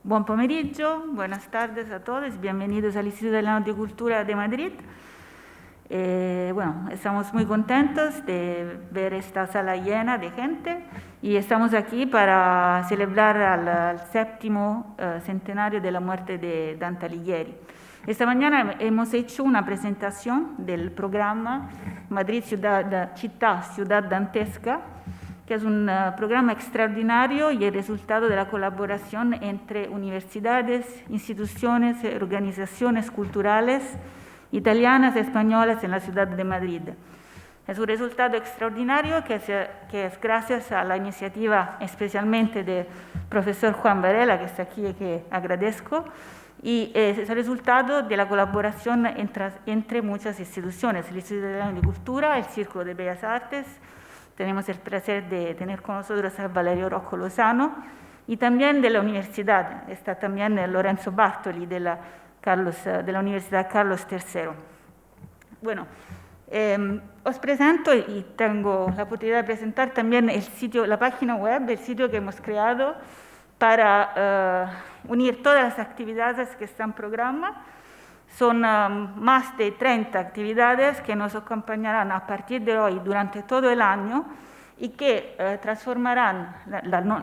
Buen pomeriggio, buenas tardes a todos, bienvenidos al Instituto Italiano de Cultura de Madrid. Estamos muy contentos de ver esta sala llena de gente y estamos aquí para celebrar al séptimo centenario de la muerte de Dante Alighieri. Esta mañana hemos hecho una presentación del programa Madrid Città Dantesca, que es un programa extraordinario y el resultado de la colaboración entre universidades, instituciones y organizaciones culturales italianas y españolas en la ciudad de Madrid. Es un resultado extraordinario que es gracias a la iniciativa especialmente del profesor Juan Varela, que está aquí y que agradezco, y es el resultado de la colaboración entre muchas instituciones, el Instituto Italiano de Cultura, el Círculo de Bellas Artes. Tenemos el placer de tener con nosotros a Valerio Rocco Lozano y también de la universidad. Está también Lorenzo Bartoli de la Universidad Carlos III. Bueno, os presento y tengo la oportunidad de presentar también el sitio, la página web, el sitio que hemos creado para unir todas las actividades que están en programa. Son más de 30 actividades que nos acompañarán a partir de hoy durante todo el año y que transformarán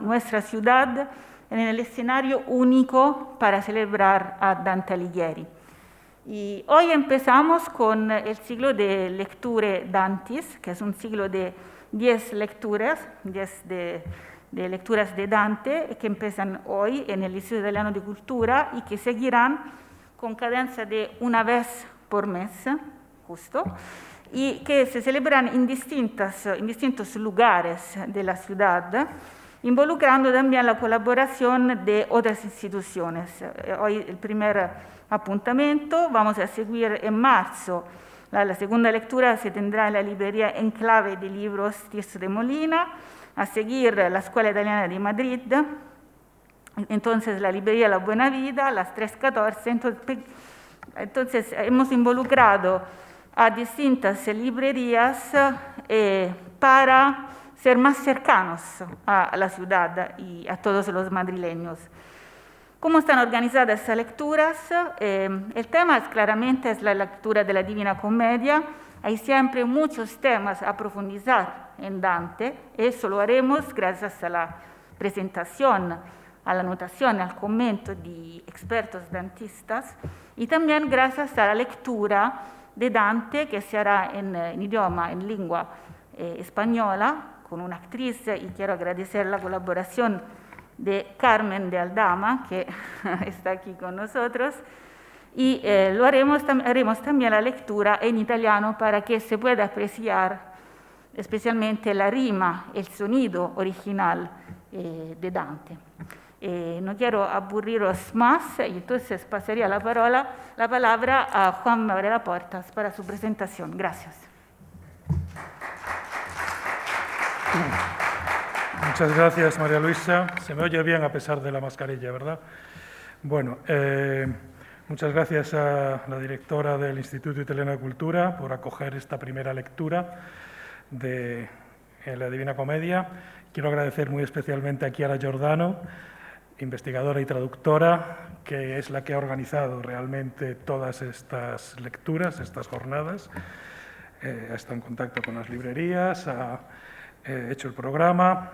nuestra ciudad en el escenario único para celebrar a Dante Alighieri. Y hoy empezamos con el ciclo de Lecture Dantis, que es un ciclo de 10 lecturas, 10 de lecturas de Dante, que empiezan hoy en el Instituto Italiano de Cultura y que seguirán con cadencia de una vez por mes, justo, y que se celebran en distintos lugares de la ciudad, involucrando también la colaboración de otras instituciones. Hoy el primer apuntamiento, vamos a seguir en marzo. La segunda lectura se tendrá en la librería Enclave de Libros Tirso de Molina, a seguir la Escuela Italiana de Madrid, entonces la librería La Buena Vida, a las 3:14. Entonces hemos involucrado a distintas librerías para ser más cercanos a la ciudad y a todos los madrileños. ¿Cómo están organizadas estas lecturas? El tema claramente es la lectura de la Divina Comedia. Hay siempre muchos temas a profundizar en Dante. Eso lo haremos gracias a la presentación, a la anotación, al comentario de expertos dantistas y también gracias a la lectura de Dante que se hará en lengua española con una actriz, y quiero agradecer la colaboración de Carmen de Aldama, que está aquí con nosotros, y haremos también la lectura en italiano para que se pueda apreciar especialmente la rima, el sonido original de Dante. No quiero aburriros más, y entonces pasaría la palabra a Juan Varela Portas para su presentación. Gracias. Muchas gracias, María Luisa. Se me oye bien a pesar de la mascarilla, ¿verdad? Bueno, muchas gracias a la directora del Instituto Italiano de Cultura por acoger esta primera lectura de la Divina Comedia. Quiero agradecer muy especialmente a Chiara Giordano, investigadora y traductora, que es la que ha organizado realmente todas estas lecturas, estas jornadas. Ha estado en contacto con las librerías, ha hecho el programa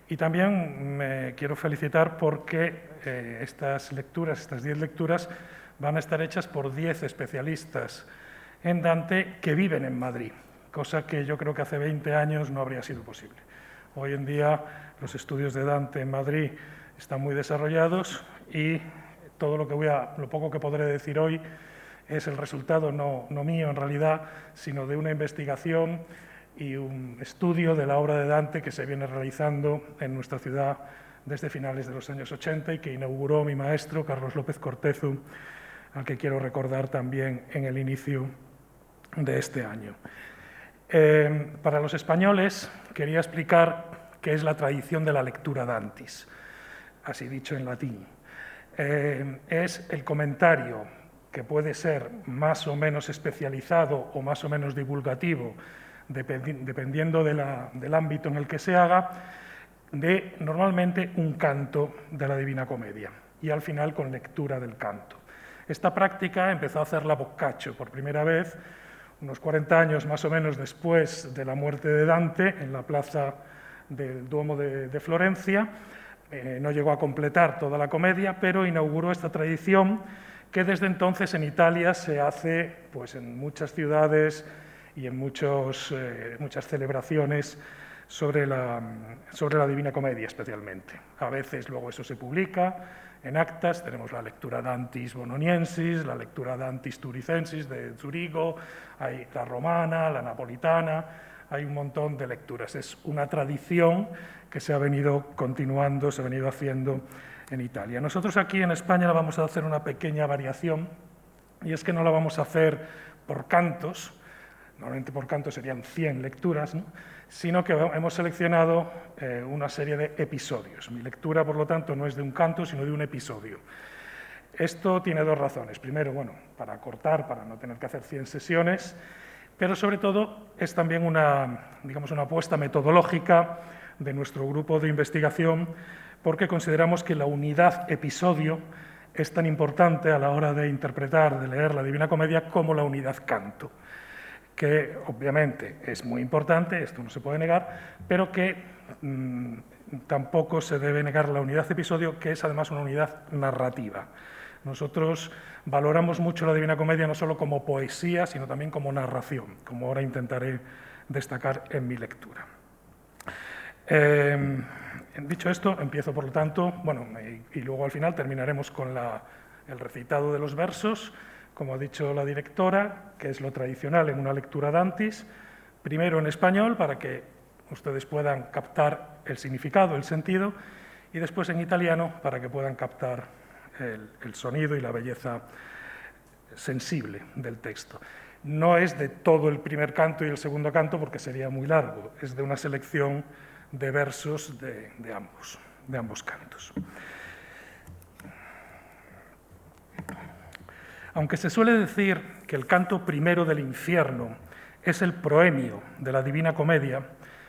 y también me quiero felicitar porque estas lecturas, estas 10 lecturas, van a estar hechas por 10 especialistas en Dante que viven en Madrid, cosa que yo creo que hace 20 años no habría sido posible. Hoy en día los estudios de Dante en Madrid están muy desarrollados y todo lo poco que podré decir hoy es el resultado no mío en realidad, sino de una investigación y un estudio de la obra de Dante que se viene realizando en nuestra ciudad desde finales de los años 80 y que inauguró mi maestro Carlos López Cortezu, al que quiero recordar también en el inicio de este año. Para los españoles quería explicar qué es la tradición de la lectura dantis, así dicho en latín. Es el comentario que puede ser más o menos especializado o más o menos divulgativo, dependiendo del ámbito en el que se haga, de normalmente un canto de la Divina Comedia y al final con lectura del canto. Esta práctica empezó a hacerla Boccaccio por primera vez unos 40 años más o menos después de la muerte de Dante en la plaza del Duomo de Florencia. No llegó a completar toda la comedia, pero inauguró esta tradición que desde entonces en Italia se hace pues, en muchas ciudades y en muchas celebraciones sobre la Divina Comedia especialmente. A veces luego eso se publica en actas, tenemos la lectura Dantis Bononiensis, la lectura Dantis Turicensis de Zurigo, hay la romana, la napolitana, hay un montón de lecturas. Es una tradición que se ha venido continuando, se ha venido haciendo en Italia. Nosotros aquí en España vamos a hacer una pequeña variación, y es que no la vamos a hacer por cantos, normalmente por cantos serían 100 lecturas, ¿no? Sino que hemos seleccionado una serie de episodios. Mi lectura, por lo tanto, no es de un canto, sino de un episodio. Esto tiene dos razones. Primero, bueno, para cortar, para no tener que hacer 100 sesiones, pero sobre todo es también digamos, una apuesta metodológica de nuestro grupo de investigación, porque consideramos que la unidad episodio es tan importante a la hora de interpretar, de leer la Divina Comedia, como la unidad canto, que obviamente es muy importante, esto no se puede negar, pero que tampoco se debe negar la unidad episodio, que es además una unidad narrativa. Nosotros valoramos mucho la Divina Comedia no solo como poesía, sino también como narración, como ahora intentaré destacar en mi lectura. Dicho esto, empiezo por lo tanto, bueno, y luego al final terminaremos con el recitado de los versos, como ha dicho la directora, que es lo tradicional en una lectura Dantis, primero en español para que ustedes puedan captar el significado, el sentido, y después en italiano para que puedan captar el sonido y la belleza sensible del texto. No es de todo el primer canto y el segundo canto porque sería muy largo, es de una selección de versos de ambos cantos. Aunque se suele decir que el canto primero del infierno es el proemio de la Divina Comedia,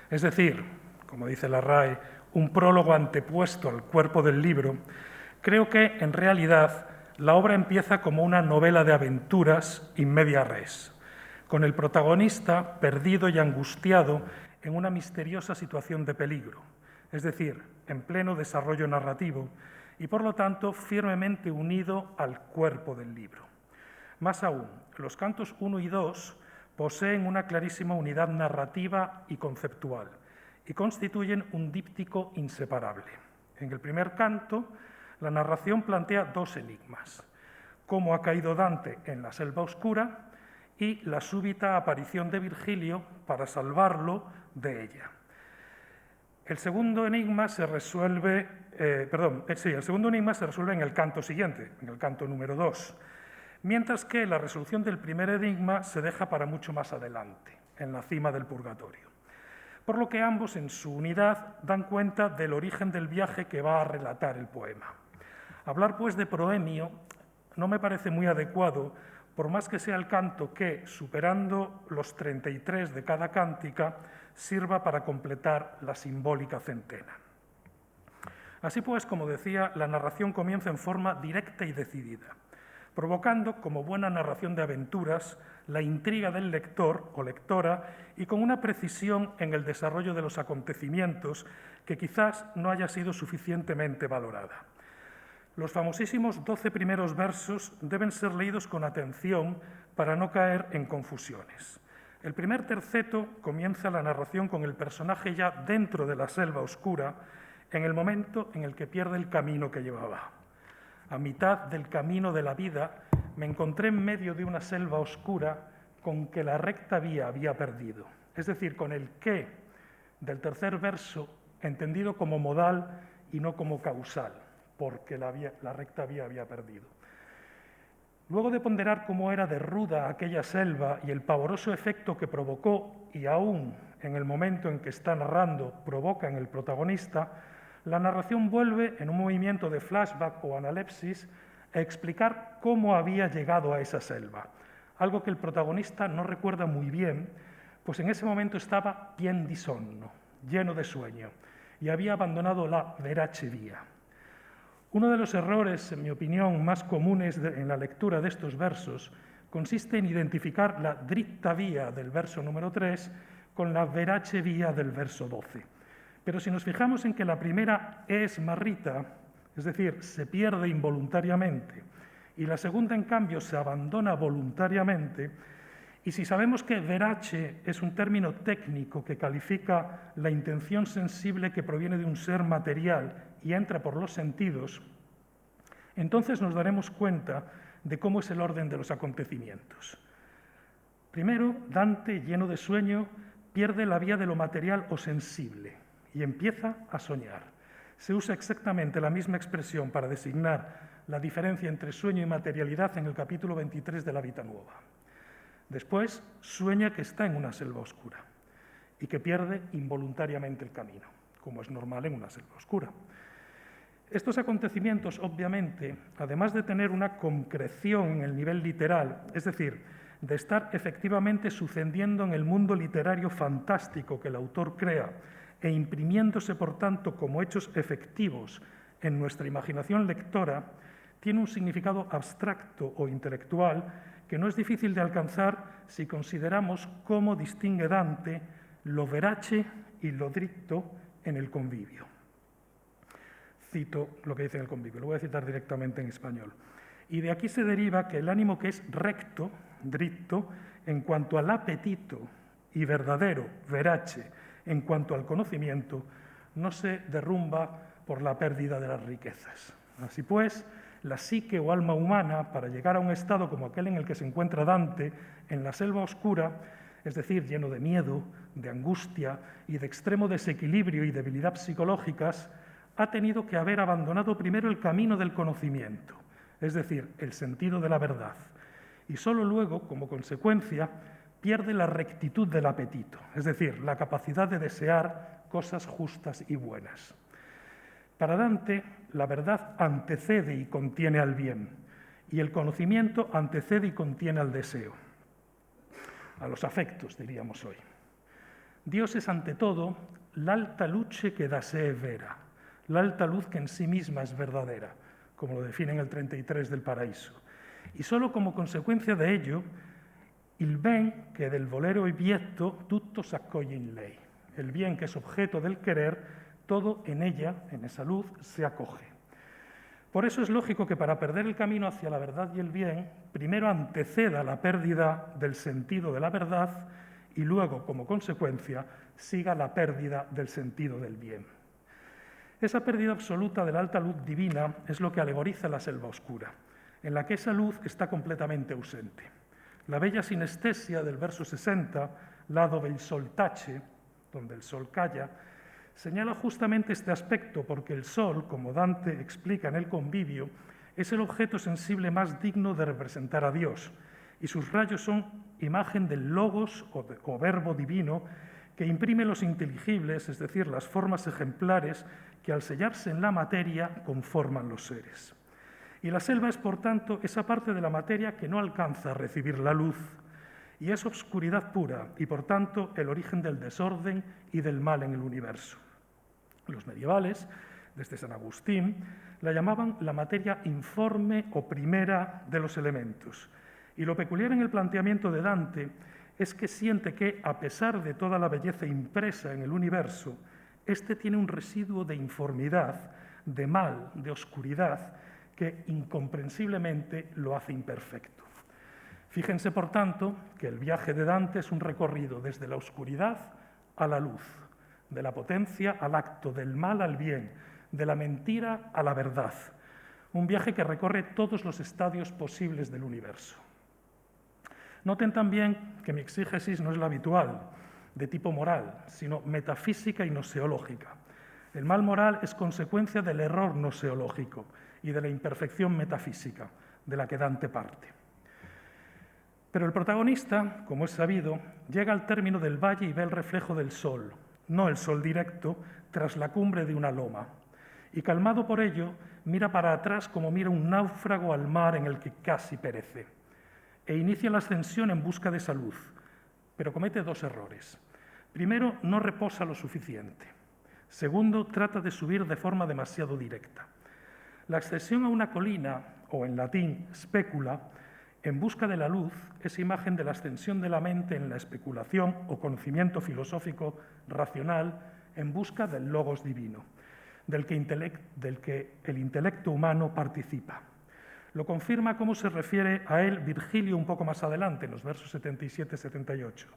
es decir, como dice la RAE, un prólogo antepuesto al cuerpo del libro, creo que, en realidad, la obra empieza como una novela de aventuras in media res, con el protagonista perdido y angustiado en una misteriosa situación de peligro, es decir, en pleno desarrollo narrativo y, por lo tanto, firmemente unido al cuerpo del libro. Más aún, los cantos 1 y 2 poseen una clarísima unidad narrativa y conceptual y constituyen un díptico inseparable. En el primer canto, la narración plantea dos enigmas: cómo ha caído Dante en la selva oscura y la súbita aparición de Virgilio para salvarlo de ella. El segundo enigma se resuelve, el segundo enigma se resuelve en el canto siguiente, en el canto número 2, mientras que la resolución del primer enigma se deja para mucho más adelante, en la cima del purgatorio. Por lo que ambos, en su unidad, dan cuenta del origen del viaje que va a relatar el poema. Hablar, pues, de proemio no me parece muy adecuado, por más que sea el canto que, superando los 33 de cada cántica, sirva para completar la simbólica centena. Así pues, como decía, la narración comienza en forma directa y decidida, provocando, como buena narración de aventuras, la intriga del lector o lectora y con una precisión en el desarrollo de los acontecimientos que quizás no haya sido suficientemente valorada. Los famosísimos 12 primeros versos deben ser leídos con atención para no caer en confusiones. El primer terceto comienza la narración con el personaje ya dentro de la selva oscura en el momento en el que pierde el camino que llevaba. A mitad del camino de la vida me encontré en medio de una selva oscura con que la recta vía había perdido, es decir, con el qué del tercer verso entendido como modal y no como causal, porque la recta vía había perdido. Luego de ponderar cómo era de ruda aquella selva y el pavoroso efecto que provocó, y aún en el momento en que está narrando provoca en el protagonista, la narración vuelve, en un movimiento de flashback o analepsis, a explicar cómo había llegado a esa selva, algo que el protagonista no recuerda muy bien, pues en ese momento estaba pien di sonno, lleno de sueño, y había abandonado la verace vía. Uno de los errores, en mi opinión, más comunes en la lectura de estos versos consiste en identificar la dritta vía del verso número 3 con la verace vía del verso 12. Pero si nos fijamos en que la primera es marrita, es decir, se pierde involuntariamente, y la segunda, en cambio, se abandona voluntariamente, y si sabemos que verace es un término técnico que califica la intención sensible que proviene de un ser material y entra por los sentidos, entonces nos daremos cuenta de cómo es el orden de los acontecimientos. Primero, Dante, lleno de sueño, pierde la vía de lo material o sensible y empieza a soñar. Se usa exactamente la misma expresión para designar la diferencia entre sueño y materialidad en el capítulo 23 de la Vita Nuova. Después, sueña que está en una selva oscura y que pierde involuntariamente el camino, como es normal en una selva oscura. Estos acontecimientos, obviamente, además de tener una concreción en el nivel literal, es decir, de estar efectivamente sucediendo en el mundo literario fantástico que el autor crea e imprimiéndose, por tanto, como hechos efectivos en nuestra imaginación lectora, tiene un significado abstracto o intelectual que no es difícil de alcanzar si consideramos cómo distingue Dante lo verace y lo dritto en el Convivio. Cito lo que dice en el Convivio, lo voy a citar directamente en español. Y de aquí se deriva que el ánimo que es recto, dritto, en cuanto al apetito, y verdadero, verace, en cuanto al conocimiento, no se derrumba por la pérdida de las riquezas. Así pues, la psique o alma humana, para llegar a un estado como aquel en el que se encuentra Dante, en la selva oscura, es decir, lleno de miedo, de angustia y de extremo desequilibrio y debilidad psicológicas, ha tenido que haber abandonado primero el camino del conocimiento, es decir, el sentido de la verdad, y solo luego, como consecuencia, pierde la rectitud del apetito, es decir, la capacidad de desear cosas justas y buenas. Para Dante, la verdad antecede y contiene al bien, y el conocimiento antecede y contiene al deseo, a los afectos, diríamos hoy. Dios es, ante todo, l'alta luce che da sé è vera, la alta luz que en sí misma es verdadera, como lo define en el 33 del Paraíso. Y solo como consecuencia de ello, il ben che del volere obietto tutto s'accoglie in lei. El bien que es objeto del querer, todo en ella, en esa luz, se acoge. Por eso es lógico que para perder el camino hacia la verdad y el bien, primero anteceda la pérdida del sentido de la verdad y luego, como consecuencia, siga la pérdida del sentido del bien. Esa pérdida absoluta de la alta luz divina es lo que alegoriza la selva oscura, en la que esa luz está completamente ausente. La bella sinestesia del verso 60, là dove il sol tace, donde el sol calla, señala justamente este aspecto porque el sol, como Dante explica en el Convivio, es el objeto sensible más digno de representar a Dios, y sus rayos son imagen del logos o verbo divino que imprime los inteligibles, es decir, las formas ejemplares que al sellarse en la materia conforman los seres. Y la selva es, por tanto, esa parte de la materia que no alcanza a recibir la luz, y es obscuridad pura, y por tanto el origen del desorden y del mal en el universo. Los medievales, desde San Agustín, la llamaban la materia informe o primera de los elementos. Y lo peculiar en el planteamiento de Dante es que siente que, a pesar de toda la belleza impresa en el universo, éste tiene un residuo de informidad, de mal, de oscuridad, que incomprensiblemente lo hace imperfecto. Fíjense, por tanto, que el viaje de Dante es un recorrido desde la oscuridad a la luz, de la potencia al acto, del mal al bien, de la mentira a la verdad. Un viaje que recorre todos los estadios posibles del universo. Noten también que mi exégesis no es la habitual, de tipo moral, sino metafísica y noseológica. El mal moral es consecuencia del error noseológico y de la imperfección metafísica, de la que Dante parte. Pero el protagonista, como es sabido, llega al término del valle y ve el reflejo del sol, no el sol directo, tras la cumbre de una loma. Y calmado por ello, mira para atrás como mira un náufrago al mar en el que casi perece. E inicia la ascensión en busca de esa luz, pero comete dos errores. Primero, no reposa lo suficiente. Segundo, trata de subir de forma demasiado directa. La ascensión a una colina, o en latín specula, en busca de la luz, es imagen de la ascensión de la mente en la especulación o conocimiento filosófico racional en busca del logos divino, del que el intelecto humano participa. Lo confirma cómo se refiere a él Virgilio un poco más adelante, en los versos 77 y 78.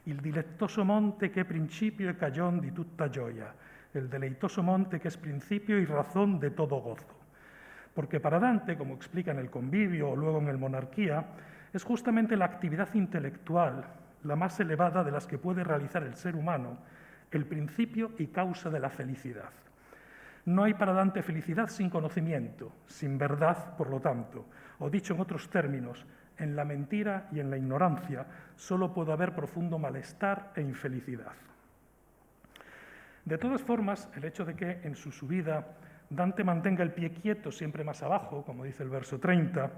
Il dilettoso monte che è principio e cagion di tutta gioia, el deleitoso monte que es principio y razón de todo gozo. Porque para Dante, como explica en el Convivio o luego en el Monarquía, es justamente la actividad intelectual, la más elevada de las que puede realizar el ser humano, el principio y causa de la felicidad. No hay para Dante felicidad sin conocimiento, sin verdad, por lo tanto, o dicho en otros términos, en la mentira y en la ignorancia solo puede haber profundo malestar e infelicidad. De todas formas, el hecho de que en su subida Dante mantenga el pie quieto siempre más abajo, como dice el verso 30,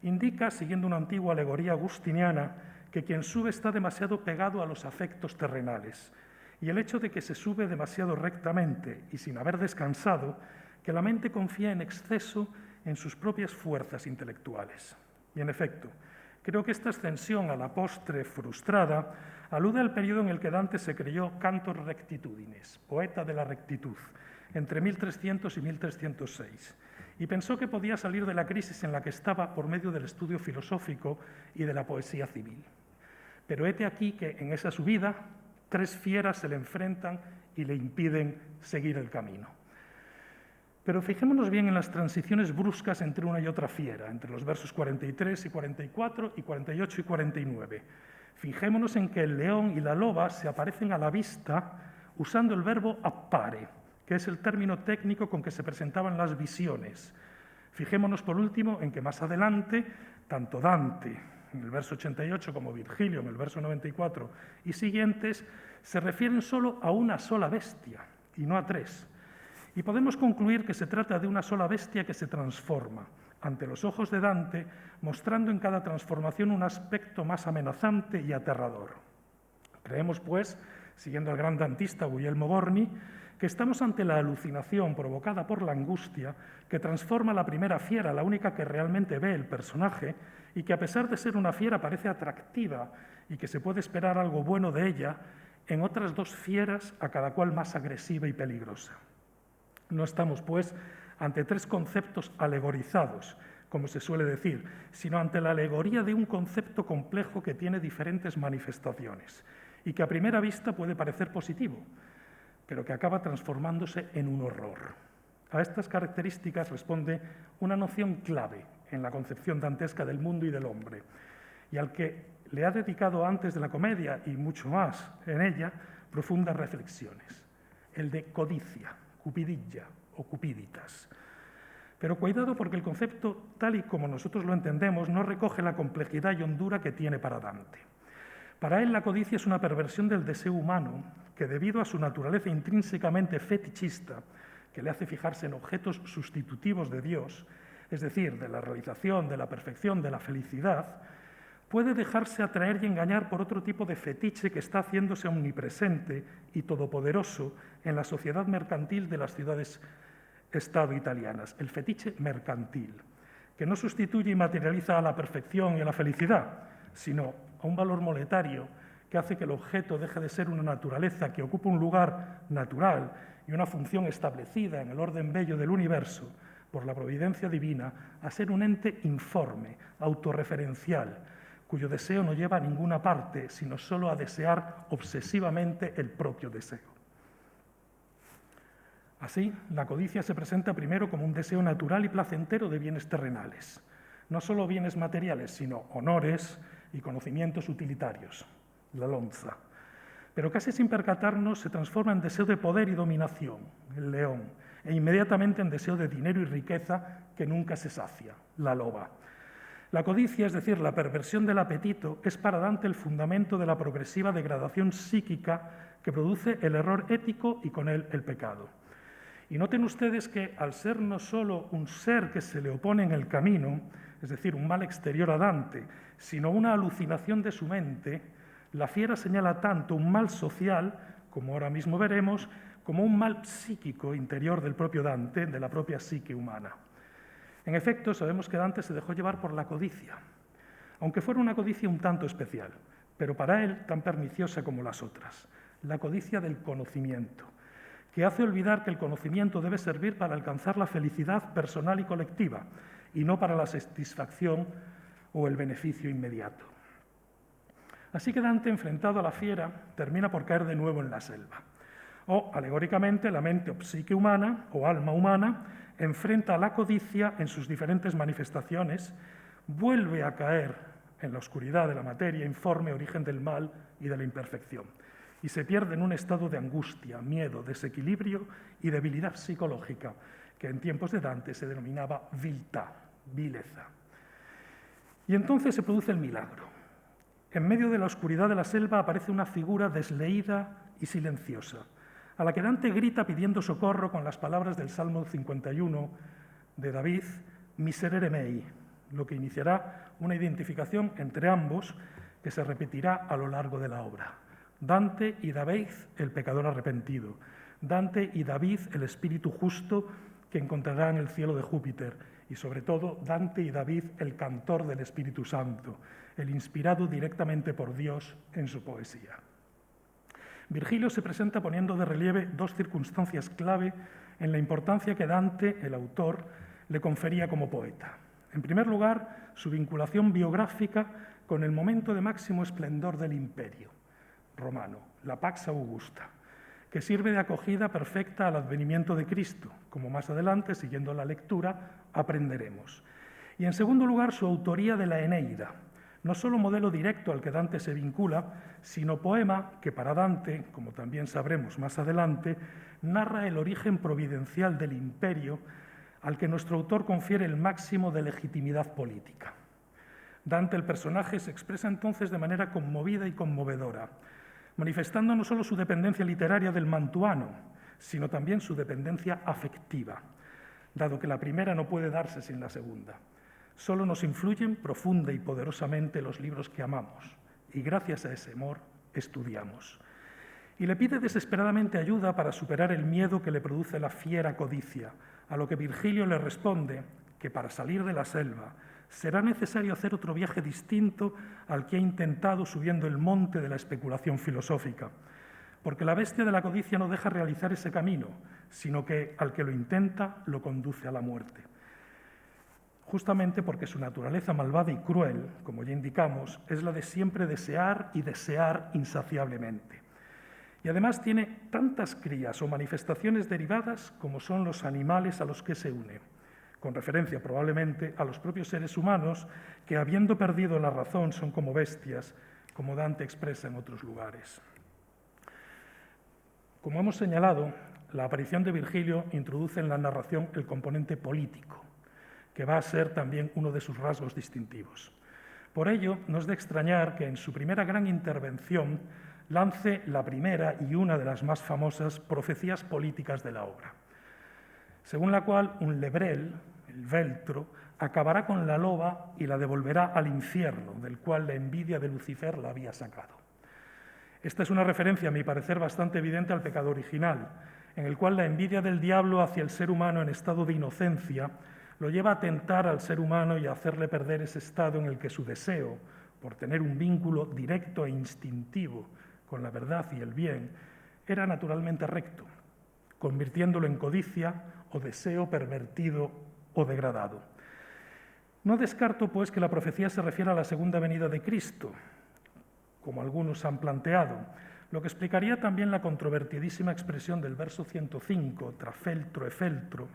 indica, siguiendo una antigua alegoría agustiniana, que quien sube está demasiado pegado a los afectos terrenales, y el hecho de que se sube demasiado rectamente y sin haber descansado, que la mente confía en exceso en sus propias fuerzas intelectuales. Y en efecto, creo que esta ascensión a la postre frustrada alude al periodo en el que Dante se creyó cantor rectitudines, poeta de la rectitud, entre 1300 y 1306, y pensó que podía salir de la crisis en la que estaba por medio del estudio filosófico y de la poesía civil. Pero hete aquí que en esa subida 3 fieras se le enfrentan y le impiden seguir el camino. Pero fijémonos bien en las transiciones bruscas entre una y otra fiera, entre los versos 43 y 44 y 48 y 49. Fijémonos en que el león y la loba se aparecen a la vista usando el verbo appare, que es el término técnico con que se presentaban las visiones. Fijémonos, por último, en que más adelante, tanto Dante, en el verso 88, como Virgilio, en el verso 94 y siguientes, se refieren solo a una sola bestia, y no a 3. Y podemos concluir que se trata de una sola bestia que se transforma, ante los ojos de Dante, mostrando en cada transformación un aspecto más amenazante y aterrador. Creemos, pues, siguiendo al gran dantista Guglielmo Borgni, que estamos ante la alucinación provocada por la angustia que transforma la primera fiera, la única que realmente ve el personaje, y que a pesar de ser una fiera parece atractiva y que se puede esperar algo bueno de ella, en otras 2 fieras, a cada cual más agresiva y peligrosa. No estamos, pues, ante 3 conceptos alegorizados, como se suele decir, sino ante la alegoría de un concepto complejo que tiene diferentes manifestaciones y que a primera vista puede parecer positivo, pero que acaba transformándose en un horror. A estas características responde una noción clave en la concepción dantesca del mundo y del hombre, y al que le ha dedicado antes de la comedia, y mucho más en ella, profundas reflexiones: el de codicia, cupidilla o cupiditas. Pero cuidado, porque el concepto, tal y como nosotros lo entendemos, no recoge la complejidad y hondura que tiene para Dante. Para él, la codicia es una perversión del deseo humano que, debido a su naturaleza intrínsecamente fetichista, que le hace fijarse en objetos sustitutivos de Dios, es decir, de la realización, de la perfección, de la felicidad, puede dejarse atraer y engañar por otro tipo de fetiche que está haciéndose omnipresente y todopoderoso en la sociedad mercantil de las ciudades-estado italianas, el fetiche mercantil, que no sustituye y materializa a la perfección y a la felicidad, sino a un valor monetario que hace que el objeto deje de ser una naturaleza que ocupa un lugar natural y una función establecida en el orden bello del universo por la providencia divina, a ser un ente informe, autorreferencial, cuyo deseo no lleva a ninguna parte, sino solo a desear obsesivamente el propio deseo. Así, la codicia se presenta primero como un deseo natural y placentero de bienes terrenales, no solo bienes materiales, sino honores y conocimientos utilitarios, la lonza. Pero casi sin percatarnos se transforma en deseo de poder y dominación, el león, e inmediatamente en deseo de dinero y riqueza que nunca se sacia, la loba. La codicia, es decir, la perversión del apetito, es para Dante el fundamento de la progresiva degradación psíquica que produce el error ético y con él el pecado. Y noten ustedes que, al ser no solo un ser que se le opone en el camino, es decir, un mal exterior a Dante, sino una alucinación de su mente, la fiera señala tanto un mal social, como ahora mismo veremos, como un mal psíquico interior del propio Dante, de la propia psique humana. En efecto, sabemos que Dante se dejó llevar por la codicia, aunque fuera una codicia un tanto especial, pero para él tan perniciosa como las otras, la codicia del conocimiento, que hace olvidar que el conocimiento debe servir para alcanzar la felicidad personal y colectiva, y no para la satisfacción o el beneficio inmediato. Así que Dante, enfrentado a la fiera, termina por caer de nuevo en la selva. O, alegóricamente, la mente o psique humana, o alma humana, enfrenta a la codicia en sus diferentes manifestaciones, vuelve a caer en la oscuridad de la materia, informe origen del mal y de la imperfección, y se pierde en un estado de angustia, miedo, desequilibrio y debilidad psicológica, que en tiempos de Dante se denominaba viltà, vileza. Y entonces se produce el milagro. En medio de la oscuridad de la selva aparece una figura desleída y silenciosa, a la que Dante grita pidiendo socorro con las palabras del Salmo 51 de David, Miserere mei, lo que iniciará una identificación entre ambos que se repetirá a lo largo de la obra. Dante y David, el pecador arrepentido. Dante y David, el espíritu justo que encontrará en el cielo de Júpiter. Y sobre todo, Dante y David, el cantor del Espíritu Santo, el inspirado directamente por Dios en su poesía. Virgilio se presenta poniendo de relieve dos circunstancias clave en la importancia que Dante, el autor, le confería como poeta. En primer lugar, su vinculación biográfica con el momento de máximo esplendor del imperio romano, la Pax Augusta, que sirve de acogida perfecta al advenimiento de Cristo, como más adelante, siguiendo la lectura, aprenderemos. Y en segundo lugar, su autoría de la Eneida, no solo modelo directo al que Dante se vincula, sino poema que para Dante, como también sabremos más adelante, narra el origen providencial del imperio al que nuestro autor confiere el máximo de legitimidad política. Dante, el personaje, se expresa entonces de manera conmovida y conmovedora, manifestando no solo su dependencia literaria del mantuano, sino también su dependencia afectiva, dado que la primera no puede darse sin la segunda. Solo nos influyen profunda y poderosamente los libros que amamos, y gracias a ese amor estudiamos. Y le pide desesperadamente ayuda para superar el miedo que le produce la fiera codicia, a lo que Virgilio le responde que para salir de la selva será necesario hacer otro viaje distinto al que ha intentado subiendo el monte de la especulación filosófica, porque la bestia de la codicia no deja realizar ese camino, sino que al que lo intenta lo conduce a la muerte. Justamente porque su naturaleza malvada y cruel, como ya indicamos, es la de siempre desear y desear insaciablemente. Y además tiene tantas crías o manifestaciones derivadas como son los animales a los que se une, con referencia probablemente a los propios seres humanos que, habiendo perdido la razón, son como bestias, como Dante expresa en otros lugares. Como hemos señalado, la aparición de Virgilio introduce en la narración el componente político, que va a ser también uno de sus rasgos distintivos. Por ello, no es de extrañar que en su primera gran intervención lance la primera y una de las más famosas profecías políticas de la obra, según la cual un lebrel, el veltro, acabará con la loba y la devolverá al infierno, del cual la envidia de Lucifer la había sacado. Esta es una referencia, a mi parecer, bastante evidente al pecado original, en el cual la envidia del diablo hacia el ser humano en estado de inocencia lo lleva a tentar al ser humano y a hacerle perder ese estado en el que su deseo, por tener un vínculo directo e instintivo con la verdad y el bien, era naturalmente recto, convirtiéndolo en codicia o deseo pervertido o degradado. No descarto, pues, que la profecía se refiera a la segunda venida de Cristo, como algunos han planteado, lo que explicaría también la controvertidísima expresión del verso 105, tra feltro e feltro,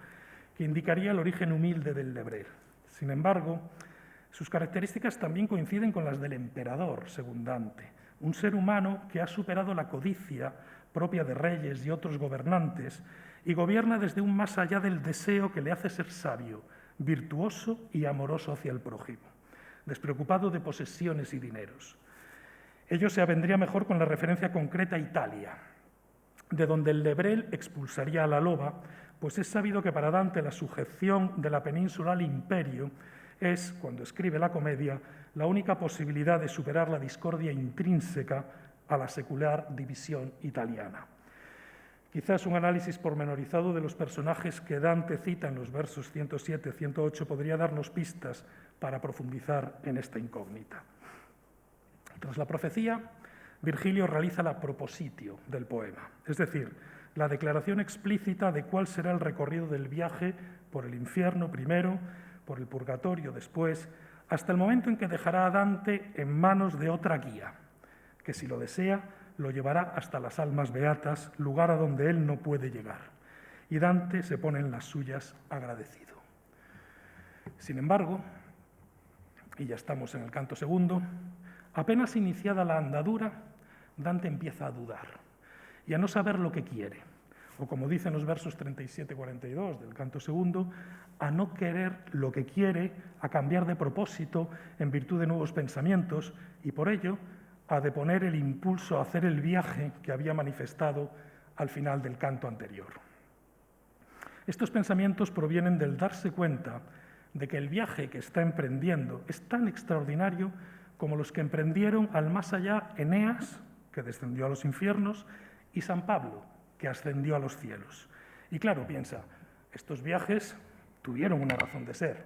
que indicaría el origen humilde del lebrel. Sin embargo, sus características también coinciden con las del emperador, según Dante, un ser humano que ha superado la codicia propia de reyes y otros gobernantes y gobierna desde un más allá del deseo que le hace ser sabio, virtuoso y amoroso hacia el prójimo, despreocupado de posesiones y dineros. Ello se avendría mejor con la referencia concreta a Italia, de donde el lebrel expulsaría a la loba, pues es sabido que para Dante la sujeción de la península al imperio es, cuando escribe la comedia, la única posibilidad de superar la discordia intrínseca a la secular división italiana. Quizás un análisis pormenorizado de los personajes que Dante cita en los versos 107 y 108 podría darnos pistas para profundizar en esta incógnita. Tras la profecía, Virgilio realiza la propositio del poema, es decir, la declaración explícita de cuál será el recorrido del viaje por el infierno primero, por el purgatorio después, hasta el momento en que dejará a Dante en manos de otra guía, que si lo desea, lo llevará hasta las almas beatas, lugar a donde él no puede llegar. Y Dante se pone en las suyas agradecido. Sin embargo, y ya estamos en el canto segundo, apenas iniciada la andadura, Dante empieza a dudar y a no saber lo que quiere, o como dicen los versos 37 y 42 del canto segundo, a no querer lo que quiere, a cambiar de propósito en virtud de nuevos pensamientos y por ello a deponer el impulso a hacer el viaje que había manifestado al final del canto anterior. Estos pensamientos provienen del darse cuenta de que el viaje que está emprendiendo es tan extraordinario como los que emprendieron al más allá Eneas, que descendió a los infiernos, y San Pablo, que ascendió a los cielos. Y claro, piensa, estos viajes tuvieron una razón de ser.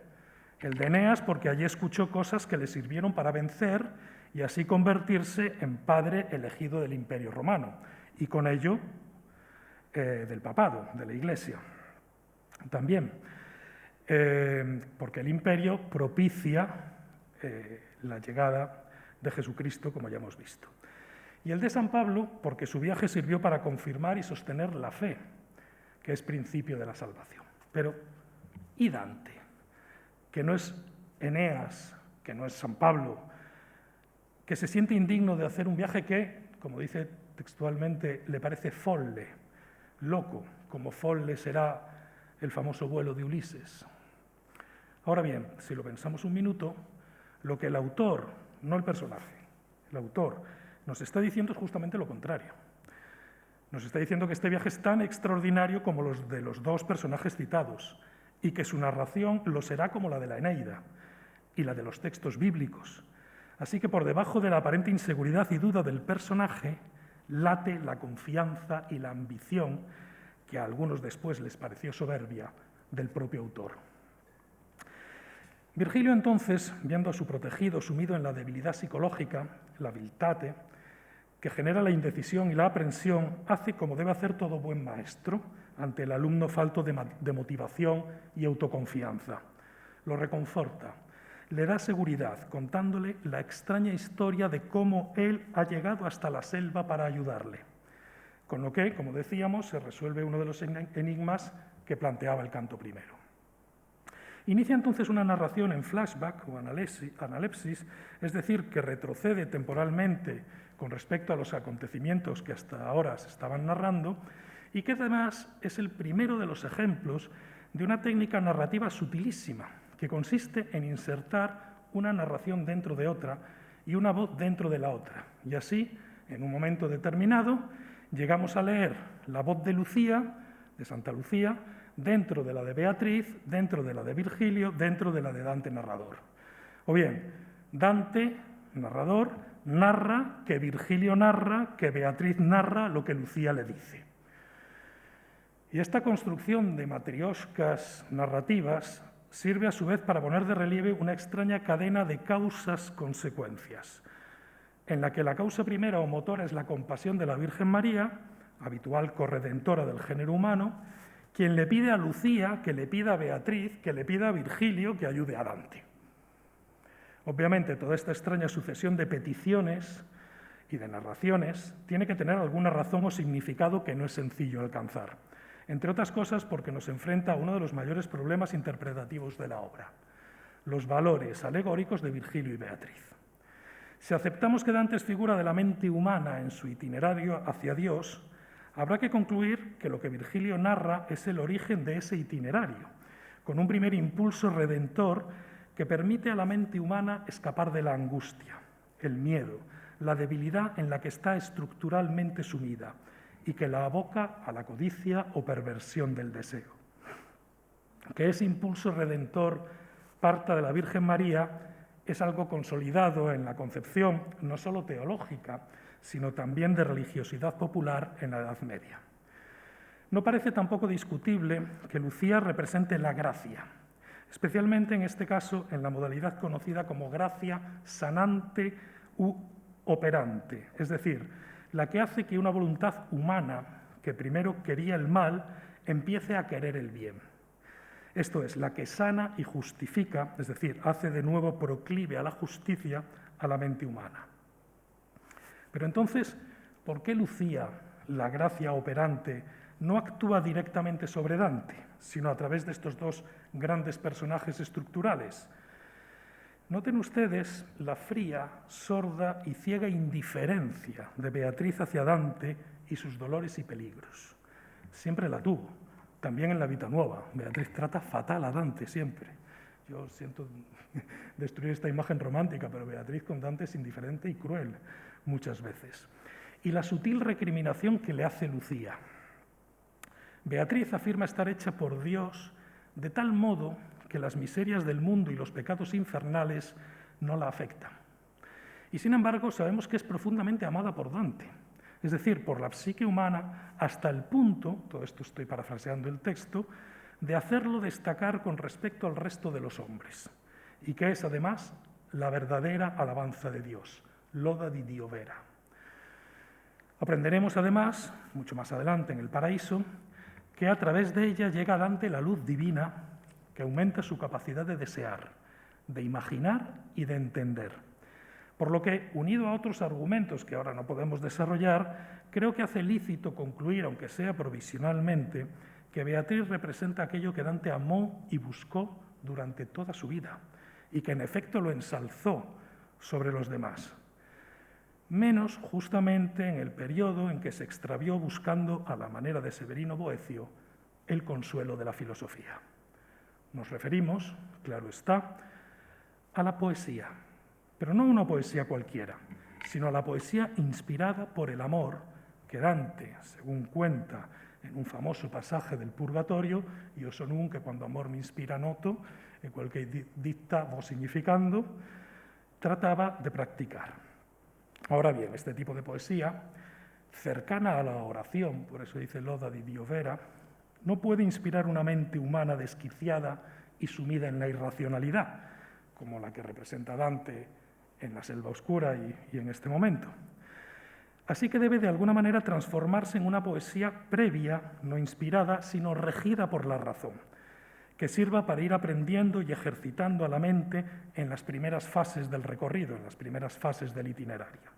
El de Eneas porque allí escuchó cosas que le sirvieron para vencer y así convertirse en padre elegido del Imperio Romano y con ello del papado, de la Iglesia. También porque el imperio propicia la llegada de Jesucristo, como ya hemos visto. Y el de San Pablo porque su viaje sirvió para confirmar y sostener la fe, que es principio de la salvación. Pero, ¿y Dante? Que no es Eneas, que no es San Pablo, que se siente indigno de hacer un viaje que, como dice textualmente, le parece folle, loco, como folle será el famoso vuelo de Ulises. Ahora bien, si lo pensamos un minuto, lo que el autor, no el personaje, el autor, nos está diciendo es justamente lo contrario. Nos está diciendo que este viaje es tan extraordinario como los de los dos personajes citados y que su narración lo será como la de la Eneida y la de los textos bíblicos. Así que por debajo de la aparente inseguridad y duda del personaje late la confianza y la ambición, que a algunos después les pareció soberbia, del propio autor. Virgilio entonces, viendo a su protegido sumido en la debilidad psicológica, la viltate, que genera la indecisión y la aprensión, hace como debe hacer todo buen maestro ante el alumno falto de motivación y autoconfianza. Lo reconforta, le da seguridad, contándole la extraña historia de cómo él ha llegado hasta la selva para ayudarle. Con lo que, como decíamos, se resuelve uno de los enigmas que planteaba el canto primero. Inicia entonces una narración en flashback o analepsis, es decir, que retrocede temporalmente con respecto a los acontecimientos que hasta ahora se estaban narrando y que además es el primero de los ejemplos de una técnica narrativa sutilísima que consiste en insertar una narración dentro de otra y una voz dentro de la otra. Y así, en un momento determinado, llegamos a leer la voz de Lucía, de Santa Lucía, dentro de la de Beatriz, dentro de la de Virgilio, dentro de la de Dante narrador. O bien, Dante, narrador, narra que Virgilio narra, que Beatriz narra lo que Lucía le dice. Y esta construcción de matrioscas narrativas sirve a su vez para poner de relieve una extraña cadena de causas-consecuencias, en la que la causa primera o motor es la compasión de la Virgen María, habitual corredentora del género humano, quien le pide a Lucía que le pida a Beatriz, que le pida a Virgilio que ayude a Dante. Obviamente, toda esta extraña sucesión de peticiones y de narraciones tiene que tener alguna razón o significado que no es sencillo alcanzar, entre otras cosas porque nos enfrenta a uno de los mayores problemas interpretativos de la obra, los valores alegóricos de Virgilio y Beatriz. Si aceptamos que Dante es figura de la mente humana en su itinerario hacia Dios, habrá que concluir que lo que Virgilio narra es el origen de ese itinerario, con un primer impulso redentor que permite a la mente humana escapar de la angustia, el miedo, la debilidad en la que está estructuralmente sumida y que la aboca a la codicia o perversión del deseo. Que ese impulso redentor parta de la Virgen María es algo consolidado en la concepción no solo teológica, sino también de religiosidad popular en la Edad Media. No parece tampoco discutible que Lucía represente la gracia, especialmente en este caso en la modalidad conocida como gracia sanante u operante, es decir, la que hace que una voluntad humana que primero quería el mal empiece a querer el bien. Esto es, la que sana y justifica, es decir, hace de nuevo proclive a la justicia a la mente humana. Pero entonces, ¿por qué Lucía, la gracia operante, no actúa directamente sobre Dante, sino a través de estos dos grandes personajes estructurales? Noten ustedes la fría, sorda y ciega indiferencia de Beatriz hacia Dante y sus dolores y peligros. Siempre la tuvo, también en la Vita Nuova. Beatriz trata fatal a Dante siempre. Yo siento destruir esta imagen romántica, pero Beatriz con Dante es indiferente y cruel muchas veces. Y la sutil recriminación que le hace Lucía. Beatriz afirma estar hecha por Dios de tal modo que las miserias del mundo y los pecados infernales no la afectan. Y sin embargo sabemos que es profundamente amada por Dante, es decir, por la psique humana hasta el punto, todo esto estoy parafraseando el texto, de hacerlo destacar con respecto al resto de los hombres, y que es además la verdadera alabanza de Dios, loda di Dio vera. Aprenderemos además, mucho más adelante en el paraíso, que a través de ella llega a Dante la luz divina que aumenta su capacidad de desear, de imaginar y de entender. Por lo que, unido a otros argumentos que ahora no podemos desarrollar, creo que hace lícito concluir, aunque sea provisionalmente, que Beatriz representa aquello que Dante amó y buscó durante toda su vida, y que en efecto lo ensalzó sobre los demás. Menos justamente en el periodo en que se extravió buscando, a la manera de Severino Boecio, el consuelo de la filosofía. Nos referimos, claro está, a la poesía, pero no una poesía cualquiera, sino a la poesía inspirada por el amor que Dante, según cuenta en un famoso pasaje del Purgatorio, io sono un que cuando amor me inspira noto, e quel che dicta vo significando, trataba de practicar. Ahora bien, este tipo de poesía, cercana a la oración, por eso dice Loda di Dio vera, no puede inspirar una mente humana desquiciada y sumida en la irracionalidad, como la que representa Dante en la selva oscura y en este momento. Así que debe de alguna manera transformarse en una poesía previa, no inspirada, sino regida por la razón, que sirva para ir aprendiendo y ejercitando a la mente en las primeras fases del recorrido, en las primeras fases del itinerario.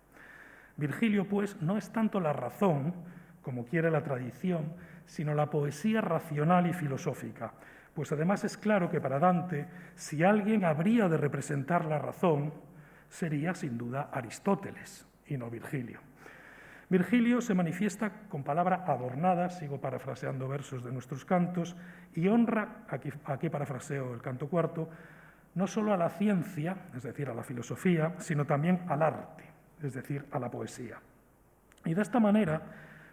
Virgilio, pues, no es tanto la razón, como quiere la tradición, sino la poesía racional y filosófica, pues además es claro que para Dante, si alguien habría de representar la razón, sería sin duda Aristóteles y no Virgilio. Virgilio se manifiesta con palabra adornada, sigo parafraseando versos de nuestros cantos, y honra, aquí parafraseo el canto cuarto, no solo a la ciencia, es decir, a la filosofía, sino también al arte, es decir, a la poesía. Y de esta manera,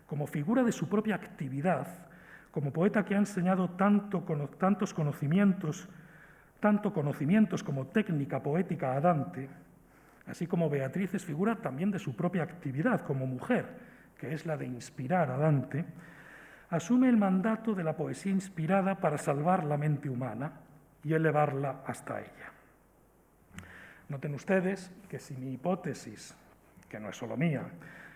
como figura de su propia actividad, como poeta que ha enseñado tantos conocimientos, tanto conocimientos como técnica poética a Dante, así como Beatriz es figura también de su propia actividad como mujer, que es la de inspirar a Dante, asume el mandato de la poesía inspirada para salvar la mente humana y elevarla hasta ella. Noten ustedes que si mi hipótesis, que no es solo mía,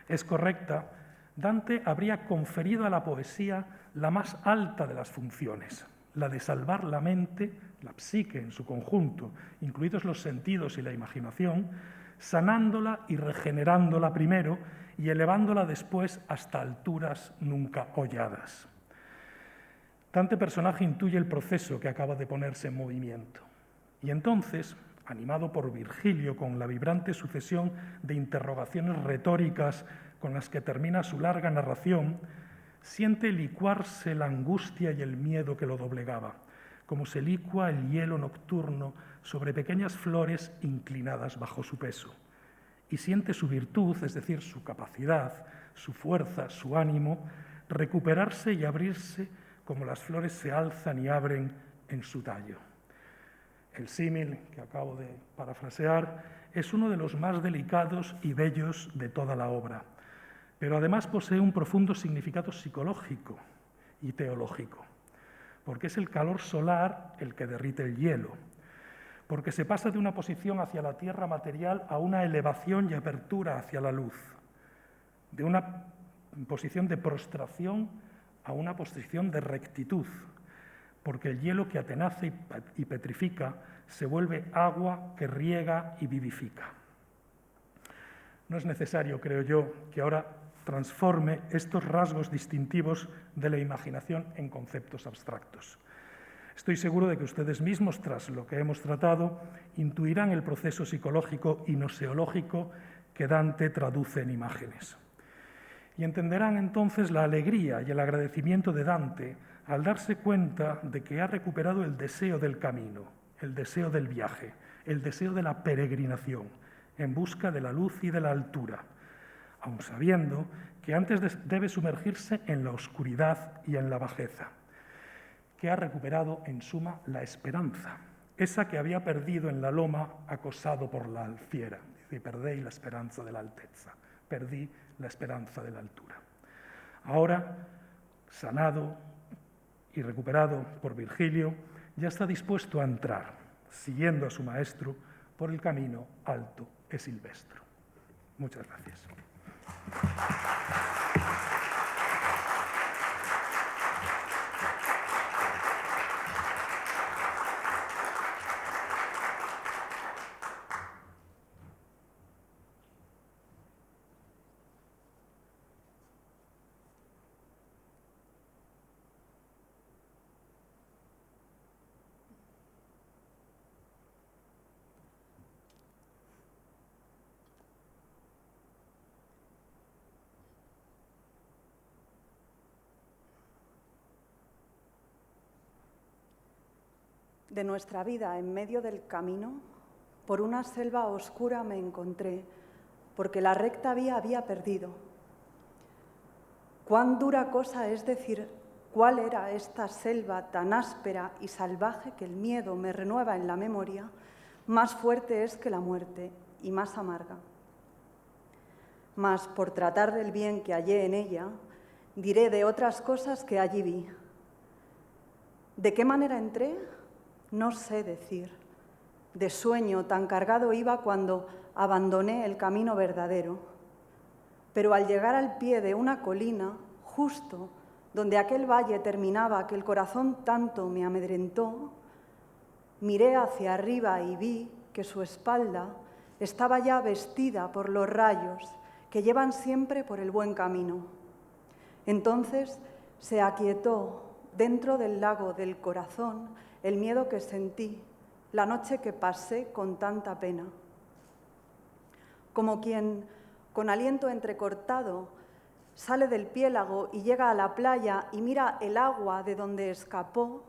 es correcta, Dante habría conferido a la poesía la más alta de las funciones, la de salvar la mente, la psique en su conjunto, incluidos los sentidos y la imaginación, sanándola y regenerándola primero y elevándola después hasta alturas nunca holladas. Dante personaje intuye el proceso que acaba de ponerse en movimiento. Y entonces, animado por Virgilio con la vibrante sucesión de interrogaciones retóricas con las que termina su larga narración, siente licuarse la angustia y el miedo que lo doblegaba, como se licua el hielo nocturno sobre pequeñas flores inclinadas bajo su peso. Y siente su virtud, es decir, su capacidad, su fuerza, su ánimo, recuperarse y abrirse como las flores se alzan y abren en su tallo. El símil que acabo de parafrasear es uno de los más delicados y bellos de toda la obra, pero además posee un profundo significado psicológico y teológico, porque es el calor solar el que derrite el hielo, porque se pasa de una posición hacia la tierra material a una elevación y apertura hacia la luz, de una posición de prostración a una posición de rectitud, porque el hielo que atenaza y petrifica se vuelve agua que riega y vivifica. No es necesario, creo yo, que ahora transforme estos rasgos distintivos de la imaginación en conceptos abstractos. Estoy seguro de que ustedes mismos, tras lo que hemos tratado, intuirán el proceso psicológico y gnoseológico que Dante traduce en imágenes. Y entenderán entonces la alegría y el agradecimiento de Dante al darse cuenta de que ha recuperado el deseo del camino, el deseo del viaje, el deseo de la peregrinación, en busca de la luz y de la altura, aun sabiendo que antes debe sumergirse en la oscuridad y en la bajeza, que ha recuperado, en suma, la esperanza, esa que había perdido en la loma acosado por la alfiera. Dice, perdí la esperanza de la alteza, perdí la esperanza de la altura. Ahora, sanado y recuperado por Virgilio, ya está dispuesto a entrar, siguiendo a su maestro, por el camino alto e silvestre. Muchas gracias. De nuestra vida en medio del camino, por una selva oscura me encontré, porque la recta vía había perdido. Cuán dura cosa es decir cuál era esta selva tan áspera y salvaje que el miedo me renueva en la memoria, más fuerte es que la muerte y más amarga. Mas por tratar del bien que hallé en ella, diré de otras cosas que allí vi. ¿De qué manera entré? No sé decir. De sueño tan cargado iba cuando abandoné el camino verdadero. Pero al llegar al pie de una colina, justo donde aquel valle terminaba que el corazón tanto me amedrentó, miré hacia arriba y vi que su espalda estaba ya vestida por los rayos que llevan siempre por el buen camino. Entonces se aquietó dentro del lago del corazón el miedo que sentí la noche que pasé con tanta pena. Como quien, con aliento entrecortado, sale del piélago y llega a la playa y mira el agua de donde escapó,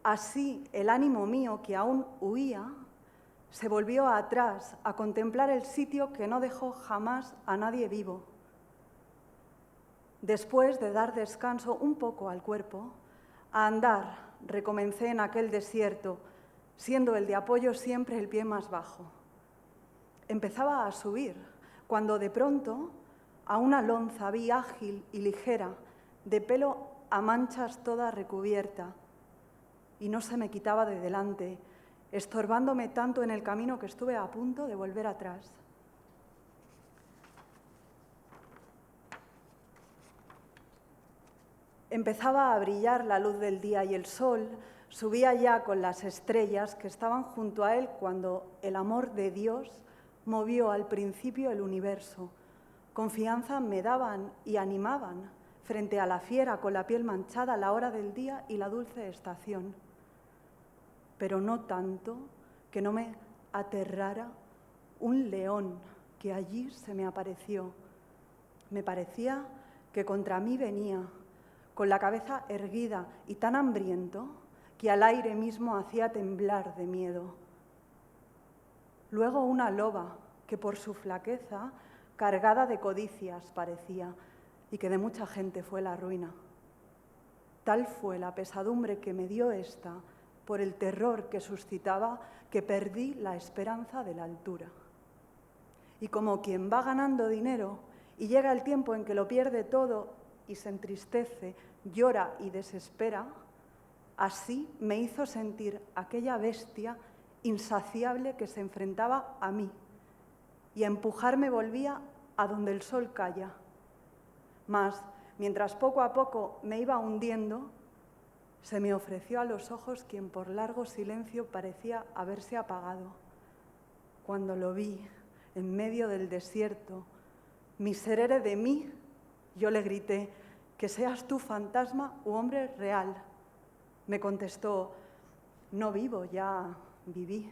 así el ánimo mío que aún huía se volvió atrás a contemplar el sitio que no dejó jamás a nadie vivo. Después de dar descanso un poco al cuerpo, a andar recomencé en aquel desierto, siendo el de apoyo siempre el pie más bajo. Empezaba a subir, cuando de pronto a una lonza vi ágil y ligera, de pelo a manchas toda recubierta, y no se me quitaba de delante, estorbándome tanto en el camino que estuve a punto de volver atrás. Empezaba a brillar la luz del día y el sol subía ya con las estrellas que estaban junto a él cuando el amor de Dios movió al principio el universo. Confianza me daban y animaban frente a la fiera con la piel manchada, la hora del día y la dulce estación. Pero no tanto que no me aterrara un león que allí se me apareció. Me parecía que contra mí venía, con la cabeza erguida y tan hambriento que al aire mismo hacía temblar de miedo. Luego una loba que por su flaqueza, cargada de codicias parecía, y que de mucha gente fue la ruina. Tal fue la pesadumbre que me dio esta, por el terror que suscitaba, que perdí la esperanza de la altura. Y como quien va ganando dinero y llega el tiempo en que lo pierde todo y se entristece, llora y desespera, así me hizo sentir aquella bestia insaciable que se enfrentaba a mí, y a empujarme volvía a donde el sol calla. Mas, mientras poco a poco me iba hundiendo, se me ofreció a los ojos quien por largo silencio parecía haberse apagado. Cuando lo vi en medio del desierto, miserere de mí, yo le grité: que seas tú fantasma u hombre real. Me contestó: no vivo, ya viví.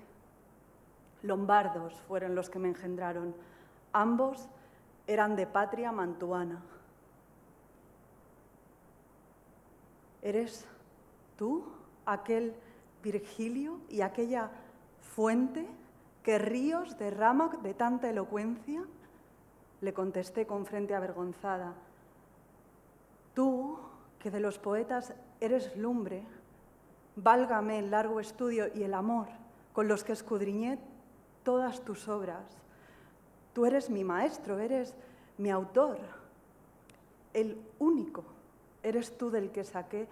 Lombardos fueron los que me engendraron. Ambos eran de patria mantuana. ¿Eres tú aquel Virgilio y aquella fuente que ríos derrama de tanta elocuencia? Le contesté con frente avergonzada. Tú, que de los poetas eres lumbre, válgame el largo estudio y el amor con los que escudriñé todas tus obras. Tú eres mi maestro, eres mi autor, el único. Eres tú del que saqué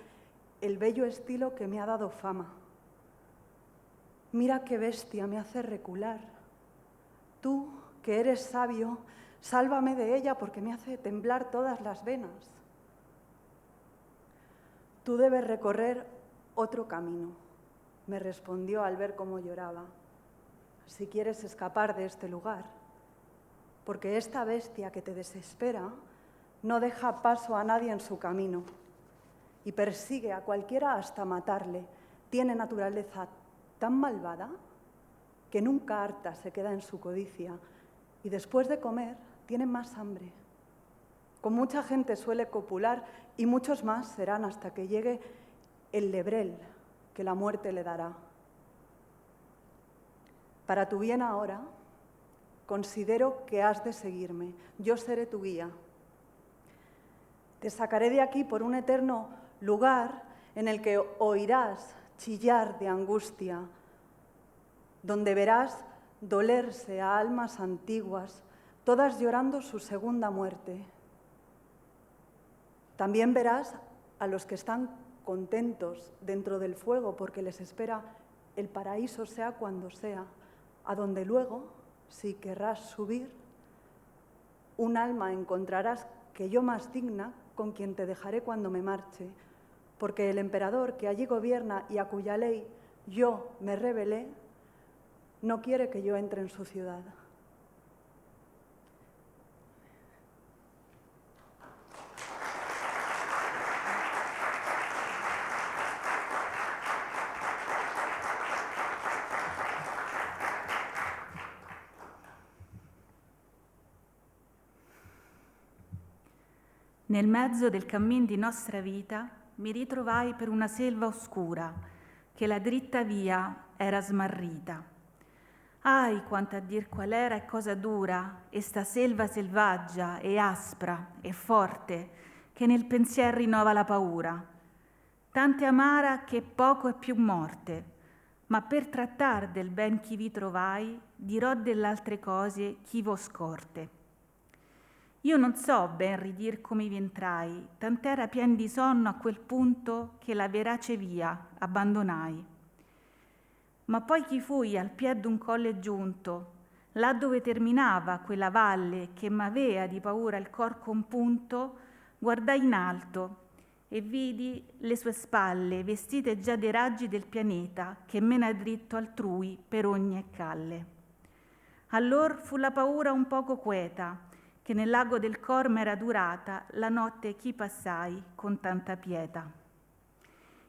el bello estilo que me ha dado fama. Mira qué bestia me hace recular. Tú, que eres sabio, sálvame de ella porque me hace temblar todas las venas. Tú debes recorrer otro camino, me respondió al ver cómo lloraba, si quieres escapar de este lugar, porque esta bestia que te desespera no deja paso a nadie en su camino y persigue a cualquiera hasta matarle. Tiene naturaleza tan malvada que nunca harta se queda en su codicia y después de comer tiene más hambre. Con mucha gente suele copular y muchos más serán hasta que llegue el lebrel que la muerte le dará. Para tu bien ahora, considero que has de seguirme. Yo seré tu guía. Te sacaré de aquí por un eterno lugar en el que oirás chillar de angustia, donde verás dolerse a almas antiguas, todas llorando su segunda muerte. También verás a los que están contentos dentro del fuego porque les espera el paraíso, sea cuando sea, a donde luego, si querrás subir, un alma encontrarás que yo más digna con quien te dejaré cuando me marche, porque el emperador que allí gobierna y a cuya ley yo me rebelé, no quiere que yo entre en su ciudad. Nel mezzo del cammin di nostra vita mi ritrovai per una selva oscura, che la dritta via era smarrita. Ahi, quanto a dir qual era e cosa dura, esta selva selvaggia e aspra e forte, che nel pensier rinnova la paura. Tante amara che poco è più morte, ma per trattar del ben chi vi trovai, dirò dell'altre cose chi vo scorte. Io non so ben ridir come vi entrai, tant'era pien di sonno a quel punto che la verace via abbandonai. Ma poi chi fui al pied d'un colle giunto, là dove terminava quella valle che m'avea di paura il cor compunto, guardai in alto e vidi le sue spalle vestite già dei raggi del pianeta che mena dritto altrui per ogni calle. Allor fu la paura un poco queta, che nel lago del cor m'era durata la notte chi passai con tanta pietà.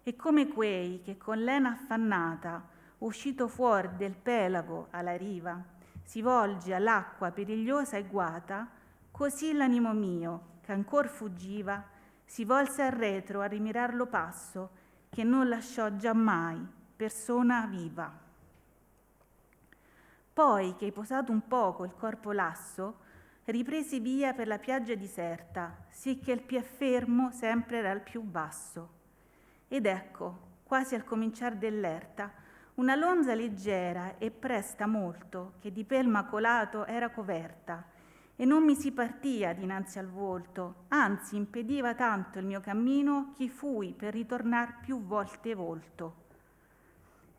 E come quei che con lena affannata, uscito fuor del pelago alla riva, si volge all'acqua perigliosa e guata, così l'animo mio, che ancor fuggiva, si volse al retro a rimirar lo passo, che non lasciò giammai persona viva. Poi, che posato un poco il corpo lasso, ripresi via per la piaggia diserta, sì che il pie fermo sempre era al più basso. Ed ecco, quasi al cominciar dell'erta, una lonza leggera e presta molto, che di pel macolato era coverta, e non mi si partia dinanzi al volto, anzi impediva tanto il mio cammino che fui per ritornar più volte volto.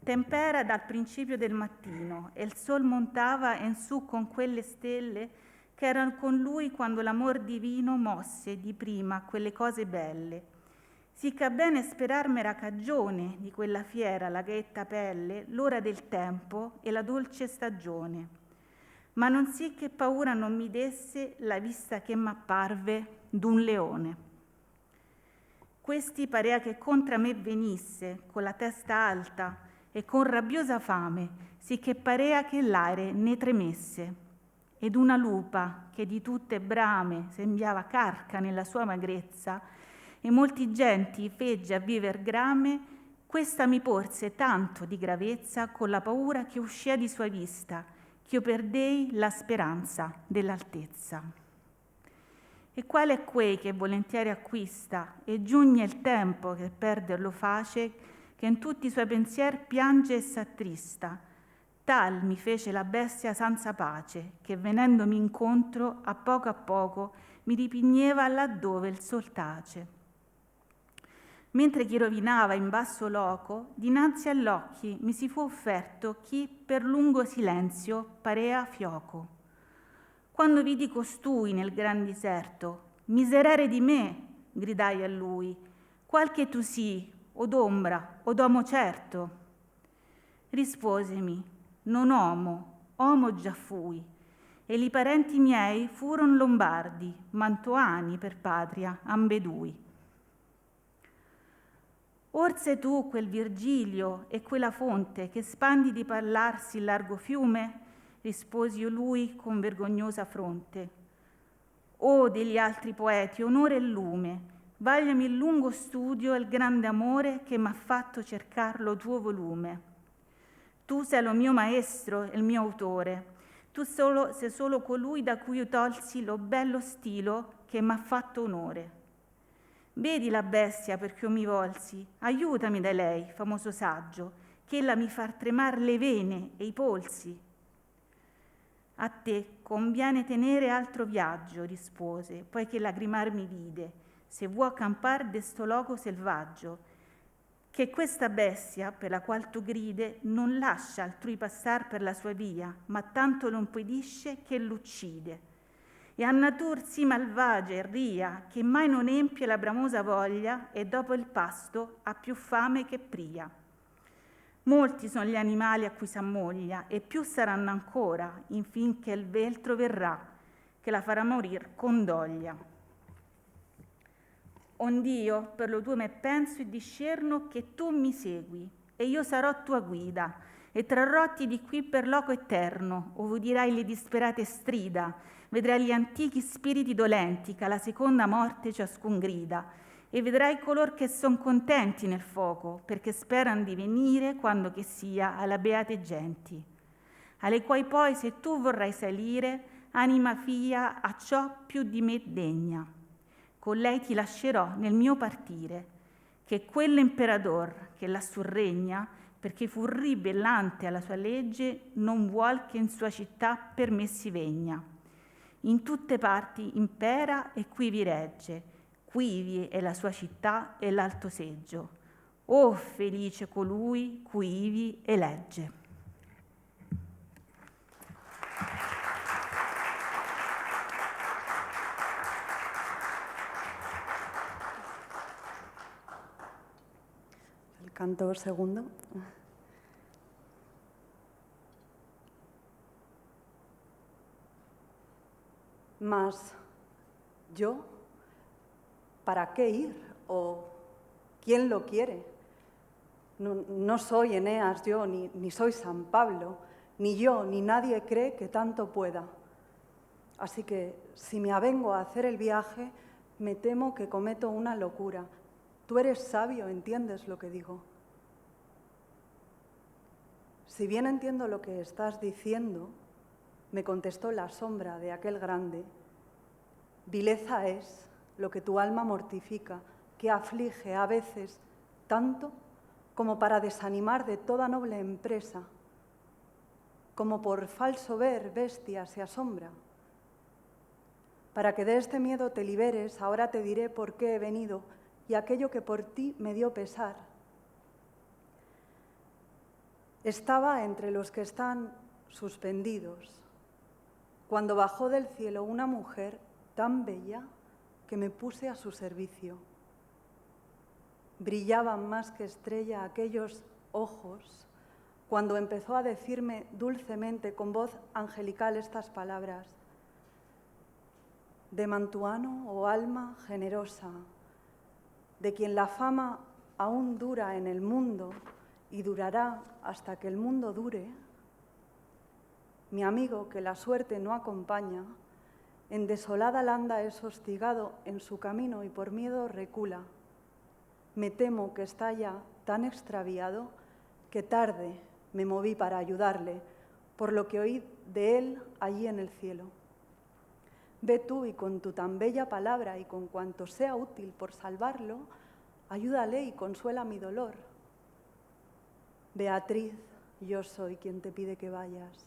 Tempera dal principio del mattino e il sol montava in su con quelle stelle che erano con lui quando l'amor divino mosse di prima quelle cose belle. Sicché bene sperar m'era cagione di quella fiera la gaetta pelle, l'ora del tempo e la dolce stagione. Ma non sì che paura non mi desse la vista che m'apparve d'un leone. Questi parea che contra me venisse, con la testa alta e con rabbiosa fame, sì che parea che l'aere ne tremesse. Ed una lupa, che di tutte brame sembiava carca nella sua magrezza, e molti genti fegge a viver grame, questa mi porse tanto di gravezza con la paura che uscia di sua vista, ch'io perdei la speranza dell'altezza. E qual è quei che volentieri acquista, e giugne il tempo che perderlo face, che in tutti i suoi pensier piange e s'attrista. Tal mi fece la bestia senza pace, che venendomi incontro a poco mi ripigneva laddove il sol tace. Mentre chi rovinava in basso loco, dinanzi agli occhi mi si fu offerto chi per lungo silenzio parea fioco. Quando vidi costui nel gran diserto, miserere di me, gridai a lui, qualche tu sii, o d'ombra, o d'uomo certo. Risposemi, non uomo già fui, e li parenti miei furon lombardi, mantoani per patria, ambedui. Orse tu quel Virgilio e quella fonte che spandi di parlarsi il largo fiume? Risposi io lui con vergognosa fronte. O degli altri poeti, onore e lume, vagliami il lungo studio e il grande amore che m'ha fatto cercar lo tuo volume. Tu sei lo mio maestro e il mio autore, tu sei solo colui da cui io tolsi lo bello stilo che m'ha fatto onore. Vedi la bestia perché io mi volsi, aiutami da lei, famoso saggio, che ella mi far tremar le vene e i polsi. A te conviene tenere altro viaggio, rispose, poi che lagrimar mi vide, se vuoi campar d'esto loco selvaggio, che questa bestia, per la qual tu gride, non lascia altrui passar per la sua via, ma tanto lo impedisce che l'uccide. E a natur sì malvagia e ria, che mai non empie la bramosa voglia, e dopo il pasto ha più fame che pria. Molti sono gli animali a cui s'ammoglia, e più saranno ancora, infin che il veltro verrà, che la farà morir con doglia. Ond'io per lo tuo me penso e discerno che tu mi segui, e io sarò tua guida, e trarrotti di qui per loco eterno, ove udirai le disperate strida, vedrai gli antichi spiriti dolenti che alla seconda morte ciascun grida, e vedrai color che son contenti nel fuoco, perché speran di venire quando che sia alla beate genti, alle quali poi se tu vorrai salire, anima fia a ciò più di me degna. Con lei ti lascerò nel mio partire, che quell'imperador che lassù regna, perché fu ribellante alla sua legge, non vuol che in sua città per me si vegna. In tutte parti impera e quivi regge, quivi è la sua città e l'alto seggio. Oh felice colui cui ivi elegge. El canto segundo. Mas yo, ¿para qué ir? ¿O quién lo quiere? No soy Eneas yo, ni soy San Pablo, ni yo, ni nadie cree que tanto pueda. Así que si me avengo a hacer el viaje, me temo que cometo una locura. Tú eres sabio, ¿entiendes lo que digo? Si bien entiendo lo que estás diciendo, me contestó la sombra de aquel grande, vileza es lo que tu alma mortifica, que aflige a veces tanto como para desanimar de toda noble empresa, como por falso ver bestia se asombra. Para que de este miedo te liberes, ahora te diré por qué he venido y aquello que por ti me dio pesar. Estaba entre los que están suspendidos, cuando bajó del cielo una mujer tan bella que me puse a su servicio. Brillaban más que estrella aquellos ojos cuando empezó a decirme dulcemente con voz angelical estas palabras: de Mantuano, oh alma generosa, de quien la fama aún dura en el mundo y durará hasta que el mundo dure, mi amigo que la suerte no acompaña, en desolada landa es hostigado en su camino y por miedo recula. Me temo que está ya tan extraviado que tarde me moví para ayudarle, por lo que oí de él allí en el cielo. Ve tú y con tu tan bella palabra y con cuanto sea útil por salvarlo, ayúdale y consuela mi dolor. Beatriz, yo soy quien te pide que vayas.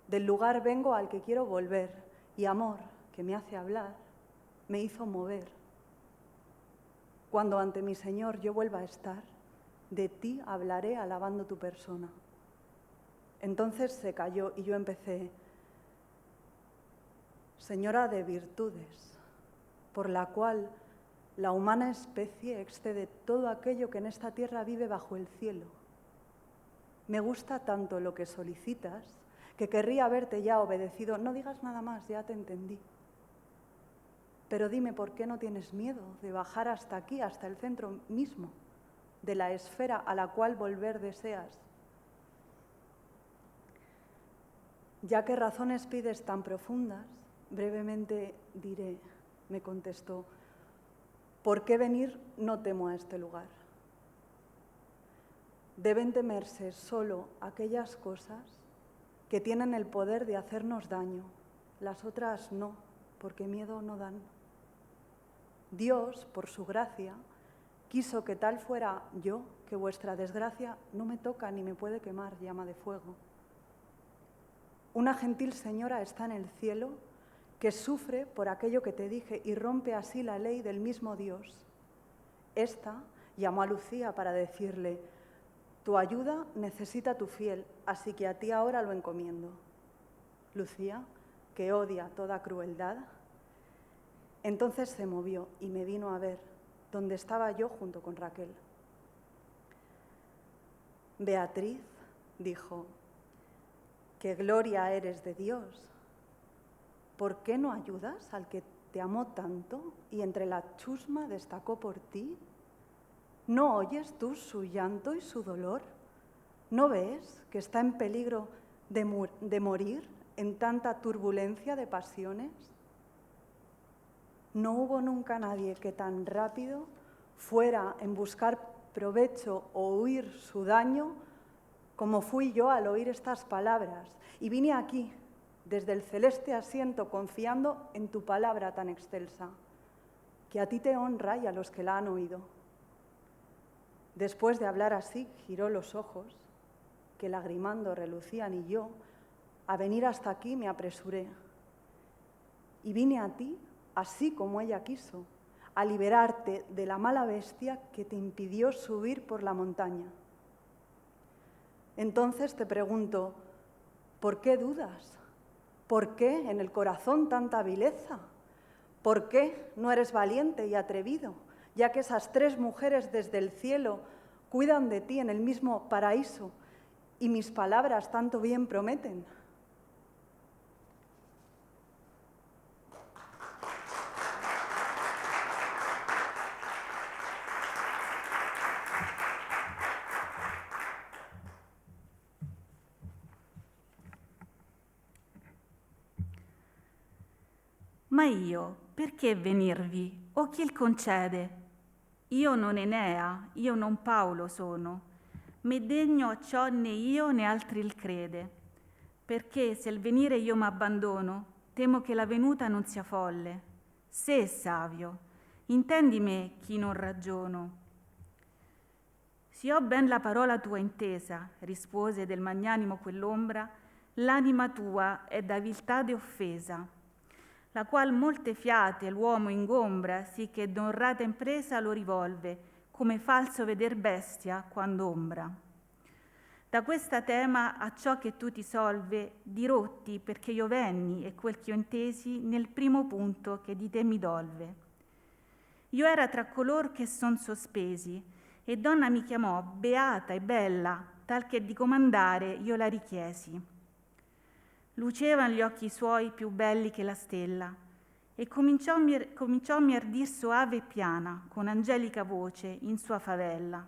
Del lugar vengo al que quiero volver, y amor, que me hace hablar, me hizo mover. Cuando ante mi Señor yo vuelva a estar, de ti hablaré alabando tu persona. Entonces se calló y yo empecé: Señora de virtudes, por la cual la humana especie excede todo aquello que en esta tierra vive bajo el cielo. Me gusta tanto lo que solicitas que querría haberte ya obedecido. No digas nada más, ya te entendí. Pero dime, ¿por qué no tienes miedo de bajar hasta aquí, hasta el centro mismo de la esfera a la cual volver deseas? Ya que razones pides tan profundas, brevemente diré, me contestó: ¿por qué venir no temo a este lugar? Deben temerse solo aquellas cosas que tienen el poder de hacernos daño, las otras no, porque miedo no dan. Dios, por su gracia, quiso que tal fuera yo, que vuestra desgracia no me toca ni me puede quemar llama de fuego. Una gentil señora está en el cielo que sufre por aquello que te dije y rompe así la ley del mismo Dios. Esta llamó a Lucía para decirle: tu ayuda necesita tu fiel, así que a ti ahora lo encomiendo. Lucía, que odia toda crueldad, entonces se movió y me vino a ver, donde estaba yo junto con Raquel. Beatriz, dijo, qué gloria eres de Dios. ¿Por qué no ayudas al que te amó tanto y entre la chusma destacó por ti? ¿No oyes tú su llanto y su dolor? ¿No ves que está en peligro de morir en tanta turbulencia de pasiones? No hubo nunca nadie que tan rápido fuera en buscar provecho o huir su daño como fui yo al oír estas palabras. Y vine aquí, desde el celeste asiento, confiando en tu palabra tan excelsa, que a ti te honra y a los que la han oído. Después de hablar así, giró los ojos, que lagrimando relucían, y yo, a venir hasta aquí, me apresuré. Y vine a ti, así como ella quiso, a liberarte de la mala bestia que te impidió subir por la montaña. Entonces te pregunto, ¿por qué dudas? ¿Por qué en el corazón tanta vileza? ¿Por qué no eres valiente y atrevido, ya que esas 3 mujeres desde el cielo cuidan de ti en el mismo paraíso y mis palabras tanto bien prometen? Ma io, perché venirvi? O chi il concede? Io non Enea, io non Paolo sono, me degno a ciò né io né altri il crede, perché se il venire io m'abbandono, temo che la venuta non sia folle. Se, savio, intendi me chi non ragiono. Si ho ben la parola tua intesa, rispose del magnanimo quell'ombra, l'anima tua è da viltade offesa. la qual molte fiate l'uomo ingombra, sì che d'onrata impresa lo rivolve, come falso veder bestia quando ombra. Da questa tema a ciò che tu ti solve, dirotti perché io venni e quel che io intesi nel primo punto che di te mi dolve. Io era tra color che son sospesi, e donna mi chiamò beata e bella, tal che di comandare io la richiesi. Lucevan gli occhi suoi più belli che la stella, e cominciò mi ardir soave e piana, con angelica voce, in sua favella.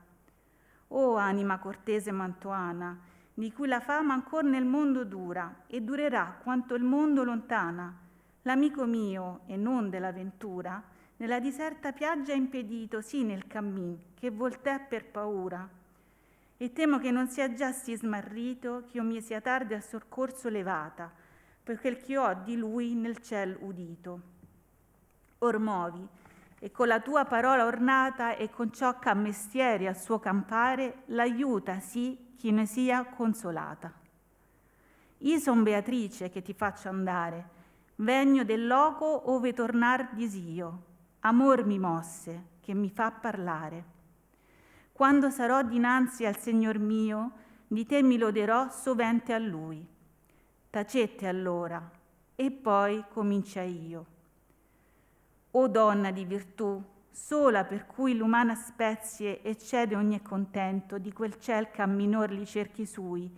O anima cortese mantuana, di cui la fama ancor nel mondo dura, e durerà quanto il mondo lontana, l'amico mio, e non della ventura, nella diserta piaggia ha impedito, sì nel cammin, che voltè per paura. E temo che non sia già sì smarrito, ch'io mi sia tardi al soccorso levata, per quel che ho di lui nel ciel udito. Or movi, e con la tua parola ornata e con ciò che ha mestieri al suo campare, l'aiuta sì chi ne sia consolata. Io son Beatrice che ti faccio andare, vegno del loco ove tornar disio, amor mi mosse che mi fa parlare. Quando sarò dinanzi al Signor mio, di te mi loderò sovente a Lui. Tacette allora, e poi comincia io. O donna di virtù, sola per cui l'umana spezie eccede ogni contento di quel ciel che a minor li cerchi sui,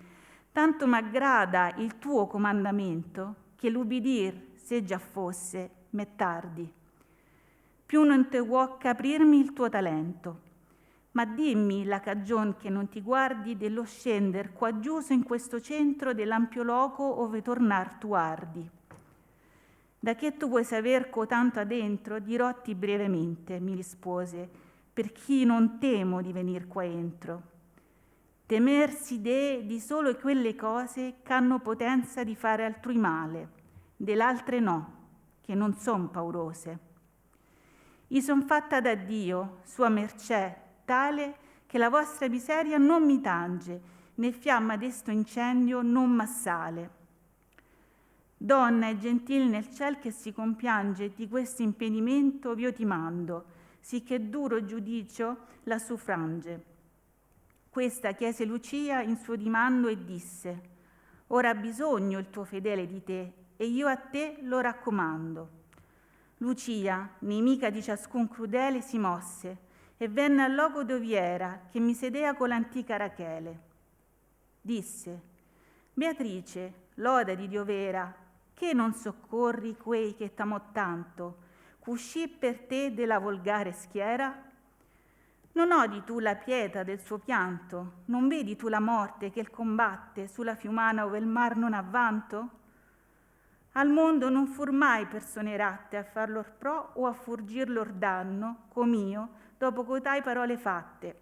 tanto m'aggrada il tuo comandamento, che l'ubidir, se già fosse, m'è tardi. Più non te vuò caprirmi il tuo talento, ma dimmi la cagion che non ti guardi dello scender qua giuso in questo centro dell'ampio loco ove tornar tu ardi. Da che tu vuoi saper cotanto adentro, dirotti brevemente, mi rispose, per chi non temo di venir qua entro. Temersi di solo quelle cose ch'hanno potenza di fare altrui male, dell'altre no, che non son paurose. I son fatta da Dio, sua mercè, tale che la vostra miseria non mi tange, né fiamma d'esto incendio non m'assale. Donna e gentil nel ciel che si compiange di questo impedimento io ti mando, sì che duro giudicio la suffrange. Questa chiese Lucia in suo dimando e disse: ora ha bisogno il tuo fedele di te, e io a te lo raccomando. Lucia, nemica di ciascun crudele, si mosse e venne al loco dov'era, che mi sedea con l'antica Rachele. Disse: Beatrice, loda di Dio vera, che non soccorri quei che t'amò tanto, c'uscì per te della volgare schiera? Non odi tu la pietà del suo pianto? Non vedi tu la morte che il combatte sulla fiumana ove il mar non ha vanto? Al mondo non fur mai persone ratte a far lor pro o a fuggir lor danno, com'io, dopo cotai parole fatte.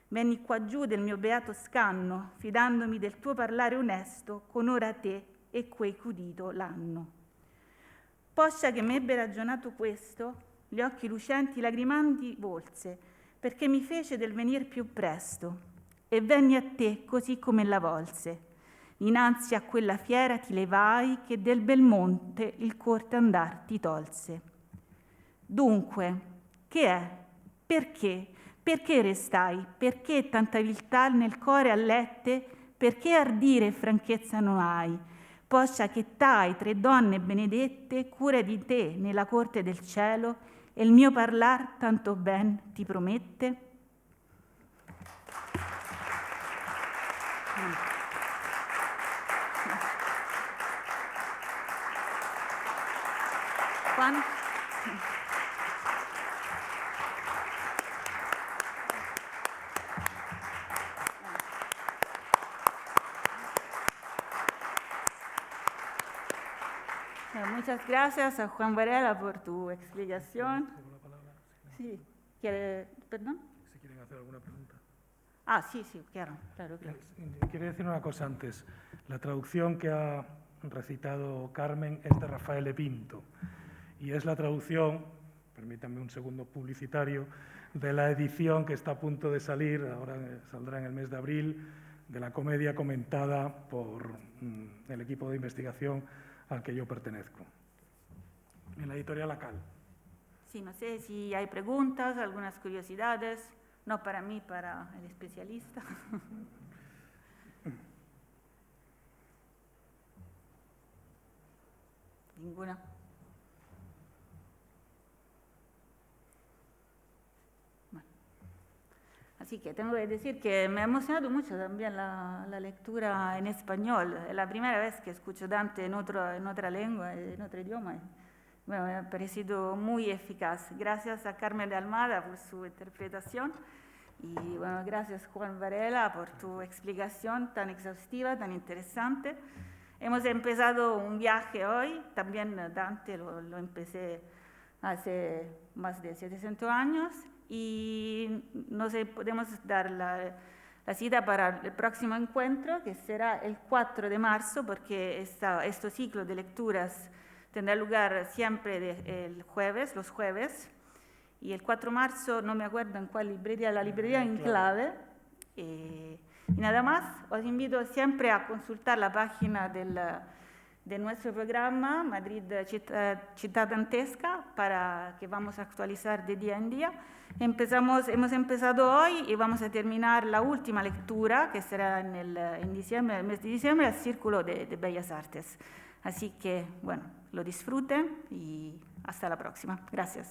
Venni qua giù del mio beato scanno, fidandomi del tuo parlare onesto, con ora te e quei ch'udito l'hanno. Poscia che m'ebbe ragionato questo, gli occhi lucenti lagrimanti volse, perché mi fece del venir più presto, e venni a te così come la volse. Dinanzi a quella fiera ti levai, che del bel monte il corte andar ti tolse. Dunque, che è? Perché? Perché restai? Perché tanta viltà nel core allette? Perché ardire e franchezza non hai? Poscia che t'hai 3 donne benedette cura di te nella corte del cielo, e il mio parlar tanto ben ti promette? Muchas gracias a Juan Varela por tu explicación. Sí, ¿perdón? Si quieren hacer alguna pregunta. Ah, sí, claro. Quiero decir una cosa antes. La traducción que ha recitado Carmen es de Rafael Epinto y es la traducción, permítanme un segundo publicitario, de la edición que está a punto de salir, ahora saldrá en el mes de abril, de la comedia comentada por el equipo de investigación al que yo pertenezco. en la editorial Acal. Sí, no sé si hay preguntas, algunas curiosidades, no para mí, para el especialista. Ninguna. Bueno. Así que tengo que decir que me ha emocionado mucho también la lectura en español. Es la primera vez que escucho Dante en otra lengua, en otro idioma. Bueno, me ha parecido muy eficaz. Gracias a Carmen de Almada por su interpretación y bueno, gracias Juan Varela por tu explicación tan exhaustiva, tan interesante. Hemos empezado un viaje hoy, también Dante lo empecé hace más de 700 años y no sé, podemos dar la cita para el próximo encuentro, que será el 4 de marzo, porque este ciclo de lecturas tendrá lugar siempre los jueves, y el 4 de marzo, no me acuerdo en cuál librería, la librería Enclave. Y nada más, os invito siempre a consultar la página de nuestro programa Madrid Ciudad Dantesca, para que vamos a actualizar de día en día. Hemos empezado hoy y vamos a terminar la última lectura, que será en el mes de diciembre, el Círculo de Bellas Artes. Así que, bueno, lo disfruten y hasta la próxima. Gracias.